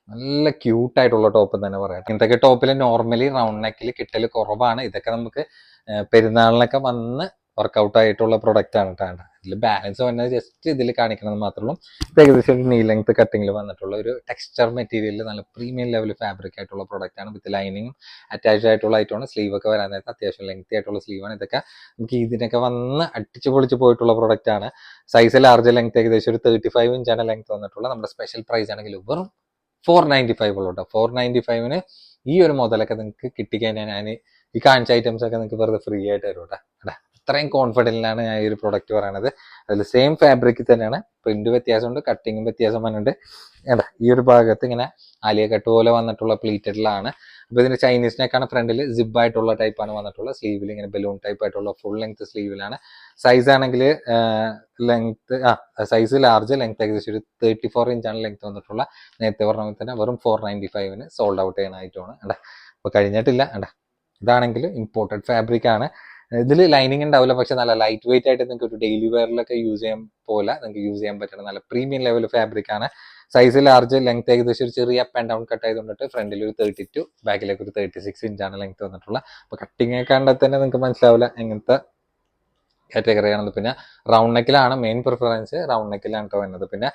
നല്ല ക്യൂട്ട് ആയിട്ടുള്ള ടോപ്പ് തന്നെ പറയാം. ഇതൊക്കെ ടോപ്പിൽ നോർമലി റൗണ്ട് നെക്കിൽ കിട്ടൽ കുറവാണ്. ഇതൊക്കെ നമുക്ക് പെരുന്നാളിനൊക്കെ വന്ന് വർക്കൗട്ട് ആയിട്ടുള്ള പ്രൊഡക്റ്റ് ആണ് കേട്ടോ. ഇതിൽ ബാലൻസ് വന്നത് ജസ്റ്റ് ഇതിൽ കാണിക്കണമെന്ന് മാത്രമേ ഉള്ളൂ. ഇത് ഏകദേശം ഒരു നീ ലെങ്ത് കട്ടിങ്ങിൽ വന്നിട്ടുള്ള ഒരു ടെക്സ്ചർ മെറ്റീരിയലിൽ നല്ല പ്രീമിയം ലെവൽ ഫാബ്രിക് ആയിട്ടുള്ള പ്രൊഡക്റ്റ് ആണ്. വിത്ത് ലൈനിങ്ങും അറ്റാച്ച്ഡ് ആയിട്ടുള്ള ഐറ്റമാണ്. സ്ലീവ് ഒക്കെ വരാൻ നേരത്തെ അത്യാവശ്യം ലെങ്തി ആയിട്ടുള്ള സ്ലീവാണ്. ഇതൊക്കെ നമുക്ക് ഇതിനൊക്കെ വന്ന് അടിച്ചു പൊളിച്ച് പോയിട്ടുള്ള പ്രൊഡക്റ്റ് ആണ്. സൈസ് ലാർജ് ലെങ്ത് ഏകദേശം ഒരു 35 ഇഞ്ചാണ് ലെങ്ത് വന്നിട്ടുള്ള. നമ്മുടെ സ്പെഷ്യൽ പ്രൈസ് ആണെങ്കിൽ വെറും 495 ഉള്ളൂ കേട്ടോ. 495 ഈ ഒരു മുതലൊക്കെ നിങ്ങൾക്ക് കിട്ടിക്കഴിഞ്ഞാൽ ഞാൻ ഈ കാണിച്ച ഐറ്റംസ് ഒക്കെ നിങ്ങൾക്ക് വെറുതെ ഫ്രീ ആയിട്ട് തരും കേട്ടോ. അത്രയും കോൺഫിഡൻറ്റിലാണ് ഞാൻ ഈ ഒരു പ്രൊഡക്റ്റ് പറയുന്നത്. അതിൽ സെയിം ഫാബ്രിക്കിൽ തന്നെയാണ്. പ്രിന്റ് വ്യത്യാസമുണ്ട്, കട്ടിങ്ങും വ്യത്യാസം വന്നിട്ടുണ്ട്. ഈ ഒരു ഭാഗത്ത് ഇങ്ങനെ ആലിയ കട്ട് പോലെ വന്നിട്ടുള്ള പ്ലീറ്റഡിലാണ്. അപ്പോൾ ഇതിന്റെ ചൈനീസ് നെക്കാണ്. ഫ്രണ്ടിൽ സിബ് ആയിട്ടുള്ള ടൈപ്പാണ് വന്നിട്ടുള്ളത്. സ്ലീവിൽ ഇങ്ങനെ ബലൂൺ ടൈപ്പ് ആയിട്ടുള്ള ഫുൾ ലെങ്ത് സ്ലീവിലാണ്. സൈസ് ആണെങ്കിൽ സൈസ് ലാർജ്, ലെങ്ത് ഏകദേശം ഒരു 34 ഇഞ്ചാണ് ലെങ്ത് വന്നിട്ടുള്ള. നേരത്തെ പറഞ്ഞ പോലെ തന്നെ വെറും 495 സോൾഡ് ഔട്ട് ചെയ്യാനായിട്ടാണ്. അപ്പോൾ കഴിഞ്ഞിട്ടില്ല. ഇതാണെങ്കിൽ ഇമ്പോർട്ടഡ് ഫാബ്രിക് ആണ്. ഇതിൽ ലൈനിങ് ഉണ്ടാവില്ല, പക്ഷെ നല്ല ലൈറ്റ് വെയിറ്റ് ആയിട്ട് നിങ്ങൾക്ക് ഒരു ഡെയിലി വെയറിലൊക്കെ യൂസ് ചെയ്യാൻ പോലെ നിങ്ങൾക്ക് യൂസ് ചെയ്യാൻ പറ്റുന്ന നല്ല പ്രീമിയം ലെവൽ ഫാബ്രിക് ആണ്. സൈസ് ലാർജ്, ലെങ്ത് ഏകദേശം ഒരു ചെറിയ അപ്പ് ആൻഡ് ഡൗൺ കട്ട് ആയതുകൊണ്ടിട്ട് ഫ്രണ്ടിൽ ഒരു 32, ബാക്കിലേക്ക് ഒരു 36 ഇഞ്ചാണ് ലെങ്ത് വന്നിട്ടുള്ള. അപ്പോൾ കട്ടിങ് ഒക്കെ കണ്ടാൽ തന്നെ നിങ്ങൾക്ക് മനസ്സിലാവില്ല എങ്ങനത്തെ കാറ്റഗറി ആണെന്ന്. പിന്നെ റൗണ്ട് നെക്കിലാണ് മെയിൻ പ്രിഫറൻസ്. റൗണ്ട് നെക്കിലാണ് കേട്ടോ വരുന്നത്. പിന്നെ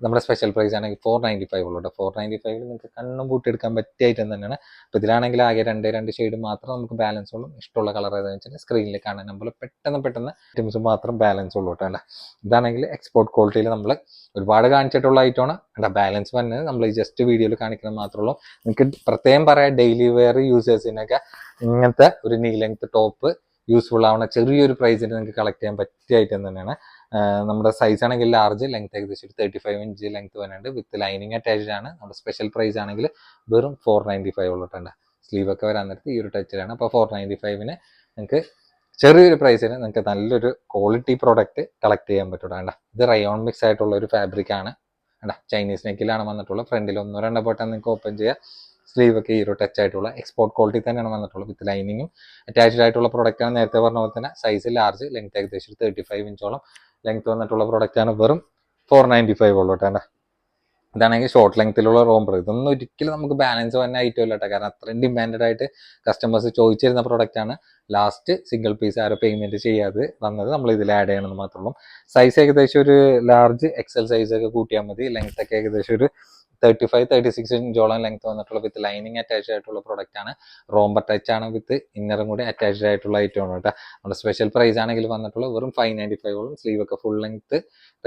നമ്മുടെ സ്പെഷ്യൽ പ്രൈസ് ആണെങ്കിൽ 495 ഉള്ളൂ. 495 നിങ്ങൾക്ക് കണ്ണും പൂട്ടിയെടുക്കാൻ പറ്റിയ ഐറ്റം തന്നെയാണ്. അപ്പോൾ ഇതിലാണെങ്കിൽ ആകെ രണ്ട് ഷെയ്ഡ് മാത്രം നമുക്ക് ബാലൻസ് ഉള്ളൂ. ഇഷ്ടമുള്ള കളർ ഏതാണെന്ന് വെച്ചാൽ സ്ക്രീനിൽ കാണാൻ നമ്മൾ പെട്ടെന്ന് ഐറ്റംസ് മാത്രം ബാലൻസ് ഉള്ളൂ കേട്ടോ. ഇതാണെങ്കിൽ എക്സ്പോർട്ട് ക്വാളിറ്റിയിൽ നമ്മൾ ഒരുപാട് കാണിച്ചിട്ടുള്ള ഐറ്റമാണ്. ബാലൻസ് വന്നത് നമ്മൾ ഈ ജസ്റ്റ് വീഡിയോയിൽ കാണിക്കുന്നത് മാത്രമേ ഉള്ളൂ. നിങ്ങൾക്ക് പ്രത്യേകം പറയാം, ഡെയിലി വെയർ യൂസേഴ്സിനൊക്കെ ഇങ്ങനത്തെ ഒരു നീ ലെങ്ത് ടോപ്പ് യൂസ്ഫുൾ ആവുന്ന ചെറിയൊരു പ്രൈസിന് നിങ്ങൾക്ക് കളക്ട് ചെയ്യാൻ പറ്റിയ ഐറ്റം തന്നെയാണ്. നമ്മുടെ സൈസ് ആണെങ്കിൽ ലാർജ്, ലെങ്ത് ഏകദേശം ഒരു 35 ഇഞ്ച് ലെങ്ത് വരുന്നുണ്ട്. വിത്ത് ലൈനിങ് അറ്റാച്ച്ഡ് ആണ്. നമ്മുടെ സ്പെഷ്യൽ പ്രൈസ് ആണെങ്കിൽ വെറും 495 ഉള്ളിട്ടുണ്ട്. സ്ലീവ് ഒക്കെ വരാൻ നേരത്ത് ഈ ഒരു ടച്ചിലാണ്. അപ്പോൾ 495 നിങ്ങൾക്ക് ചെറിയൊരു പ്രൈസിന് നിങ്ങൾക്ക് നല്ലൊരു ക്വാളിറ്റി പ്രോഡക്റ്റ് കളക്ട് ചെയ്യാൻ പറ്റും. ഇത് റയോൺ മിക്സ് ആയിട്ടുള്ള ഒരു ഫാബ്രിക് ആണ്. ചൈനീസ് നെക്കിലാണ് വന്നിട്ടുള്ളത്. ഫ്രണ്ടിൽ 1-2 ബട്ടൺ നിങ്ങൾക്ക് ഓപ്പൺ ചെയ്യാം. സ്ലീവ് ഒക്കെ ഈ ഒരു ടച്ച് ആയിട്ടുള്ള എക്സ്പോർട്ട് ക്വാളിറ്റി തന്നെയാണ് വന്നിട്ടുള്ളത്. വിത്ത് ലൈനിങ്ങും അറ്റാച്ച്ഡ് ആയിട്ടുള്ള പ്രൊഡക്റ്റ് ആണ്. നേരത്തെ പറഞ്ഞ പോലെ തന്നെ സൈസ് ലാർജ്, ലെങ്ത് ഏകദേശം 35 ഇഞ്ചോളം ലെങ്ത് വന്നിട്ടുള്ള പ്രൊഡക്റ്റ് ആണ്. വെറും 495 ഉള്ളൂ കേട്ടോ. ഇതാണെങ്കിൽ ഷോർട്ട് ലെങ്ത്തിലുള്ള റോംബർ. ഇതൊന്നും ഒരിക്കലും നമുക്ക് ബാലൻസ് വന്ന ഐറ്റം ഇല്ല കേട്ടോ. കാരണം അത്രയും ഡിമാൻഡഡ് ആയിട്ട് കസ്റ്റമേഴ്സ് ചോദിച്ചിരുന്ന പ്രൊഡക്റ്റ് ആണ്. ലാസ്റ്റ് സിംഗിൾ പീസ് ആരോ പേയ്മെന്റ് ചെയ്യാതെ വന്നത് നമ്മൾ ഇതിൽ ആഡ് ചെയ്യണമെന്ന് മാത്രമേ ഉള്ളൂ. സൈസ് ഏകദേശം ഒരു ലാർജ് എക്സൽ സൈസ് ഒക്കെ കൂട്ടിയാൽ മതി. ലെങ്ത് ഒക്കെ ഏകദേശം ഒരു 35-36 ഇഞ്ചോളം ലെങ്ത് വന്നിട്ടുള്ള വിത്ത് ലൈനിങ് അറ്റാച്ച്ഡ് ആയിട്ടുള്ള പ്രൊഡക്റ്റ് ആണ്. റോംബർ ടച്ച് ആണ് വിത്ത് ഇന്നറും കൂടി അറ്റാച്ച്ഡ് ആയിട്ടുള്ള ഐറ്റം ആണ് കേട്ടോ. നമ്മുടെ സ്പെഷ്യൽ പ്രൈസ് ആണെങ്കിൽ വന്നിട്ടുള്ളത് വെറും 595 ഉള്ളൂ. സ്ലീവ് ഒക്കെ ഫുൾ ലെങ്ത്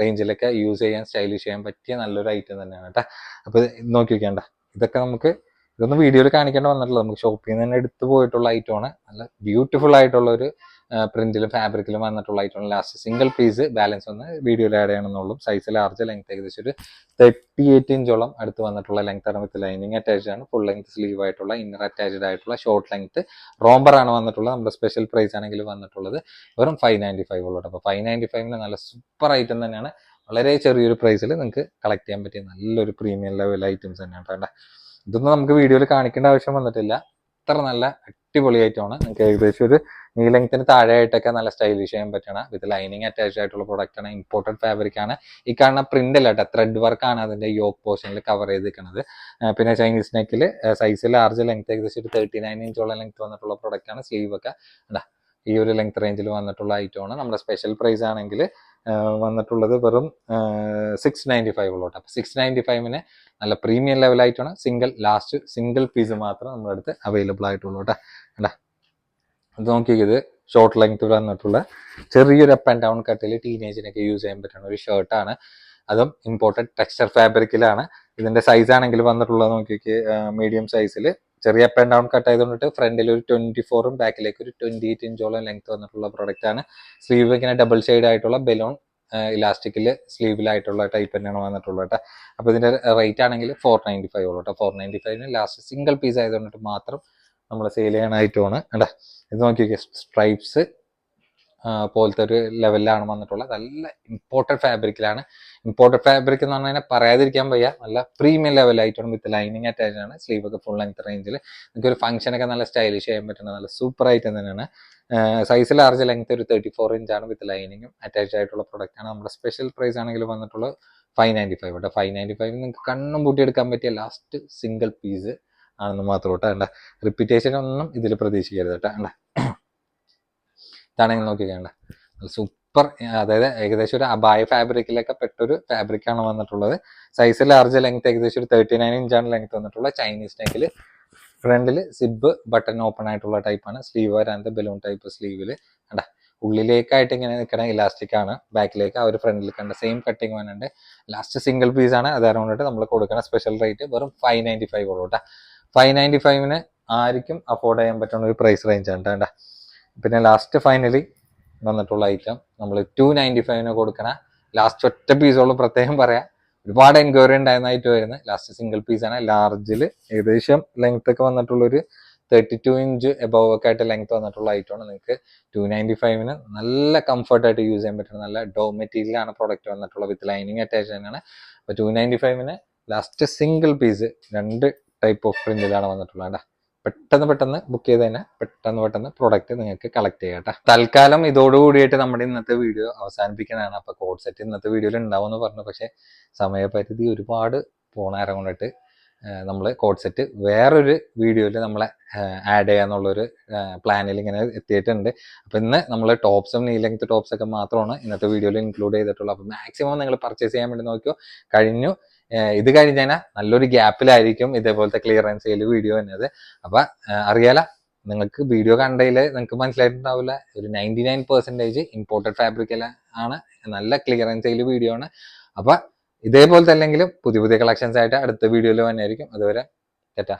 റേഞ്ചിലൊക്കെ യൂസ് ചെയ്യാൻ, സ്റ്റൈലിഷ് ചെയ്യാൻ പറ്റിയ നല്ലൊരു ഐറ്റം തന്നെയാണ് കേട്ടോ. അപ്പോൾ നോക്കി വെക്കേണ്ട, ഇതൊക്കെ നമുക്ക് ഇതൊന്നും വീഡിയോയിൽ കാണിക്കേണ്ട വന്നിട്ടുള്ളത്. നമുക്ക് ഷോപ്പിൽ നിന്ന് തന്നെ എടുത്തു പോയിട്ടുള്ള ഐറ്റമാണ്. നല്ല ബ്യൂട്ടിഫുൾ ആയിട്ടുള്ള ഒരു പ്രിന്റിലും ഫാബ്രിക്കിലും വന്നിട്ടുള്ള ഐറ്റമാണ്. ലാസ്റ്റ് സിംഗിൾ പീസ് ബാലൻസ് ഒന്ന് വീഡിയോയിൽ ആഡ് ചെയ്യണമെന്നുള്ളൂ. സൈസ് ലാർജ്, ലെങ്ത് ഏകദേശം ഒരു 38 ഇഞ്ചോളം അടുത്ത് വന്നിട്ടുള്ള ലെങ്ത് ആണ്. വിത്ത് ലൈനിങ് അറ്റാച്ച്ഡ് ആണ്. ഫുൾ ലെങ്ത് സ്ലീവ് ആയിട്ടുള്ള ഇന്നർ അറ്റാച്ച്ഡ് ആയിട്ടുള്ള ഷോർട്ട് ലെങ്ത് റോംബർ ആണ് വന്നിട്ടുള്ളത്. നമ്മുടെ സ്പെഷ്യൽ പ്രൈസ് ആണെങ്കിൽ വന്നിട്ടുള്ളത് വെറും 595 ഉള്ളൂ. അപ്പോൾ 595 നല്ല സൂപ്പർ ഐറ്റം തന്നെയാണ്. വളരെ ചെറിയൊരു പ്രൈസിൽ നിങ്ങൾക്ക് കളക്ട് ചെയ്യാൻ പറ്റിയ നല്ലൊരു പ്രീമിയം ലെവൽ ഐറ്റംസ് തന്നെയാണ് കേട്ടോ. ഇതൊന്നും നമുക്ക് വീഡിയോയിൽ കാണിക്കേണ്ട ആവശ്യം വന്നിട്ടില്ല. അത്ര നല്ല അടിപൊളി ഐറ്റമാണ്. നിങ്ങൾക്ക് ഏകദേശം ഒരു നീ ലെങ്ത്തിന് താഴെയായിട്ടൊക്കെ നല്ല സ്റ്റൈലിഷ് ചെയ്യാൻ പറ്റണം. വിത്ത് ലൈനിങ് അറ്റാച്ച്ഡ് ആയിട്ടുള്ള പ്രൊഡക്റ്റ് ആണ്. ഇമ്പോർട്ടഡ് ഫാബ്രിക് ആണ്. ഈ കാണുന്ന പ്രിന്റ് അല്ല കേട്ടോ, ത്രെഡ് വർക്ക് ആണ് അതിന്റെ യോക്ക് പോർഷനിൽ കവർ ചെയ്തിരിക്കുന്നത്. പിന്നെ ചൈനീസ് നെക്കിൽ സൈസ് ലാർജ്, ലെങ്ത് ഏകദേശം ഒരു 39 ഇഞ്ചോളം ലെങ്ത് വന്നിട്ടുള്ള പ്രൊഡക്റ്റ് ആണ്. സ്ലീവ് ഒക്കെ ഈ ഒരു ലെങ്ത് റേഞ്ചിൽ വന്നിട്ടുള്ള ഐറ്റമാണ്. നമ്മുടെ സ്പെഷ്യൽ പ്രൈസ് ആണെങ്കിൽ വന്നിട്ടുള്ളത് വെറും 695 ഉള്ളൂ. അപ്പോൾ 695 നല്ല പ്രീമിയം ലെവൽ ആയിട്ടാണ്. സിംഗിൾ പീസ് മാത്രം നമ്മുടെ അടുത്ത് അവൈലബിൾ ആയിട്ടുള്ളൂ കേട്ടോ. ഇത് നോക്കിയത് ഷോർട്ട് ലെങ്ത് വന്നിട്ടുള്ള ചെറിയൊരു അപ്പ് ആൻഡ് ഡൗൺ കട്ടിൽ ടീനേജിനൊക്കെ യൂസ് ചെയ്യാൻ പറ്റുന്ന ഒരു ഷർട്ടാണ്. അതും ഇമ്പോർട്ടഡ് ടെക്സ്ചർ ഫാബ്രിക്കിലാണ്. ഇതിന്റെ സൈസ് ആണെങ്കിൽ വന്നിട്ടുള്ളത് നോക്കിയൊക്കെ മീഡിയം സൈസിൽ ചെറിയ അപ്പ് ആൻഡ് ഡൗൺ കട്ട് ആയതുകൊണ്ടിട്ട് ഫ്രണ്ടിൽ ഒരു 24 ബാക്കിലേക്ക് ഒരു 28 ഇഞ്ചോളം ലെങ്ത് വന്നിട്ടുള്ള പ്രൊഡക്റ്റ് ആണ്. സ്ലീവ് ഇങ്ങനെ ഡബിൾ ഷെയ്ഡ് ആയിട്ടുള്ള ബലൂൺ ഇലാസ്റ്റിക്കിൽ സ്ലീവിലായിട്ടുള്ള ടൈപ്പ് തന്നെയാണ് വന്നിട്ടുള്ളത് കേട്ടോ. അപ്പോൾ ഇതിന്റെ റേറ്റ് ആണെങ്കിൽ 495 ഉള്ളൂ കേട്ടോ. 495 ലാസ്റ്റ് സിംഗിൾ പീസ് ആയതുകൊണ്ടിട്ട് മാത്രം നമ്മൾ സെയിൽ ചെയ്യണ ഐറ്റമാണ് കേട്ടോ. ഇത് നോക്കിയൊക്കെ സ്ട്രൈപ്സ് പോലത്തെ ഒരു ലെവലിലാണ് വന്നിട്ടുള്ളത്. നല്ല ഇമ്പോർട്ടഡ് ഫാബ്രിക്കിലാണ്. ഇമ്പോർട്ടഡ് ഫാബ്രിക് എന്ന് പറഞ്ഞാൽ പറയാതിരിക്കാൻ വയ്യ. നല്ല പ്രീമിയം ലെവലായിട്ടാണ് വിത്ത് ലൈനിങ് അറ്റാച്ച് ആണ്. സ്ലീവ് ഒക്കെ ഫുൾ ലെങ്ത് റേഞ്ചിൽ നിങ്ങൾക്ക് ഒരു ഫംഗ്ഷനൊക്കെ നല്ല സ്റ്റൈലിഷ് ചെയ്യാൻ പറ്റുന്ന നല്ല സൂപ്പർ ഐറ്റം തന്നെയാണ്. സൈസ് ലാർജ് ലെങ്ത് ഒരു 34 ഇഞ്ചാണ് വിത്ത് ലൈനിങ്ങും അറ്റാച്ച് ആയിട്ടുള്ള പ്രൊഡക്റ്റ് ആണ്. നമ്മുടെ സ്പെഷ്യൽ പ്രൈസ് ആണെങ്കിൽ വന്നിട്ടുള്ളത് 595. ഇവിടെ 595 നിങ്ങൾക്ക് കണ്ണും പൂട്ടിയെടുക്കാൻ പറ്റിയ ലാസ്റ്റ് സിംഗിൾ പീസ് ആണെന്ന് മാത്രം കേട്ടോ. വേണ്ട റിപ്പീറ്റേഷൻ ഒന്നും ഇതിൽ പ്രതീക്ഷിക്കരുത് കേട്ടോ. വേണ്ട ഇതാണെങ്കിൽ നോക്കിക്കേണ്ട സൂപ്പർ, അതായത് ഏകദേശം ഒരു അബായ ഫാബ്രിക്കിലൊക്കെ പെട്ടൊരു ഫാബ്രിക്കാണ് വന്നിട്ടുള്ളത്. സൈസ് ലാർജ് ലെങ്ത് ഏകദേശം ഒരു 39 ഇഞ്ചാണ് ലെങ്ത് വന്നിട്ടുള്ളത്. ചൈനീസ് നെക്കിൽ ഫ്രണ്ടിൽ സിബ് ബട്ടൺ ഓപ്പൺ ആയിട്ടുള്ള ടൈപ്പാണ്. സ്ലീവ് വരാത്ത ബലൂൺ ടൈപ്പ് സ്ലീവിൽ കണ്ട ഉള്ളിലേക്കായിട്ട് ഇങ്ങനെ നിൽക്കണ ഇലാസ്റ്റിക് ആണ്. ബാക്കിലേക്ക് ആ ഒരു ഫ്രണ്ടിൽ കണ്ട സെയിം കട്ടിങ് വന്നിട്ടുണ്ട്. ലാസ്റ്റ് സിംഗിൾ പീസ് ആണ്. അത് കൊണ്ടിട്ട് നമ്മൾ കൊടുക്കുന്ന സ്പെഷ്യൽ റേറ്റ് വെറും 595 ഉള്ളൂ കേട്ടോ. 595 ആർക്കും അഫോർഡ് ചെയ്യാൻ പറ്റുന്ന ഒരു പ്രൈസ് റേഞ്ച് ആണ് കേട്ടോ. പിന്നെ ലാസ്റ്റ് ഫൈനലി വന്നിട്ടുള്ള ഐറ്റം നമ്മൾ 295 കൊടുക്കണ ലാസ്റ്റ് ഒറ്റ പീസോളൂ പ്രത്യേകം പറയാം. ഒരുപാട് എൻക്വയറി ഉണ്ടായിരുന്നായിട്ട് വരുന്നത് ലാസ്റ്റ് സിംഗിൾ പീസാണ്. ലാർജിൽ ഏകദേശം ലെങ്ത് ഒക്കെ വന്നിട്ടുള്ളൊരു 32 ഇഞ്ച് എബവ് ഒക്കെ ആയിട്ട് ലെങ്ത് വന്നിട്ടുള്ള ഐറ്റമാണ്. നിങ്ങൾക്ക് 295 നല്ല കംഫർട്ടായിട്ട് യൂസ് ചെയ്യാൻ പറ്റുന്ന നല്ല ഡോ മെറ്റീരിയലാണ് പ്രോഡക്റ്റ് വന്നിട്ടുള്ളത്. വിത്ത് ലൈനിങ് അറ്റാച്ച് തന്നെയാണ്. അപ്പോൾ 295 last single piece 2 type of പ്രിന്റിലാണ് വന്നിട്ടുള്ളത്. പെട്ടെന്ന് ബുക്ക് ചെയ്ത് തന്നെ പെട്ടെന്ന് പ്രൊഡക്റ്റ് നിങ്ങൾക്ക് കളക്ട് ചെയ്യാം കേട്ടോ. തൽക്കാലം ഇതോടുകൂടിയിട്ട് നമ്മുടെ ഇന്നത്തെ വീഡിയോ അവസാനിപ്പിക്കാനാണ്. അപ്പോൾ കോഡ് സെറ്റ് ഇന്നത്തെ വീഡിയോയിൽ ഉണ്ടാവും എന്ന് പറഞ്ഞു. പക്ഷേ സമയപരിധി ഒരുപാട് പോണേരം കൊണ്ടിട്ട് നമ്മൾ കോഡ് സെറ്റ് വേറൊരു വീഡിയോയിൽ നമ്മളെ ആഡ് ചെയ്യാന്നുള്ളൊരു പ്ലാനിൽ ഇങ്ങനെ എത്തിയിട്ടുണ്ട്. അപ്പോൾ ഇന്ന് നമ്മൾ ടോപ്സും നീ ലെങ്ത് ടോപ്സ് ഒക്കെ മാത്രമാണ് ഇന്നത്തെ വീഡിയോയിൽ ഇൻക്ലൂഡ് ചെയ്തിട്ടുള്ളത്. അപ്പോൾ മാക്സിമം നിങ്ങൾ പർച്ചേസ് ചെയ്യാൻ വേണ്ടി നോക്കിയോ. കഴിഞ്ഞു ഇത് കഴിഞ്ഞാൽ നല്ലൊരു ഗ്യാപ്പിലായിരിക്കും ഇതേപോലത്തെ ക്ലിയറൻസ് സെയിൽ വീഡിയോ വന്നത്. അപ്പൊ അറിയാല നിങ്ങൾക്ക് വീഡിയോ കണ്ടതിൽ നിങ്ങൾക്ക് മനസ്സിലായിട്ടുണ്ടാവില്ല, ഒരു 99% ഇമ്പോർട്ടഡ് ഫാബ്രിക് ആണ്. നല്ല ക്ലിയറൻസ് സെയിൽ വീഡിയോ ആണ്. അപ്പൊ ഇതേപോലത്തെ അല്ലെങ്കിലും പുതിയ കളക്ഷൻസ് ആയിട്ട് അടുത്ത വീഡിയോയിൽ വന്നായിരിക്കും. അതുവരെ ടാറ്റാ.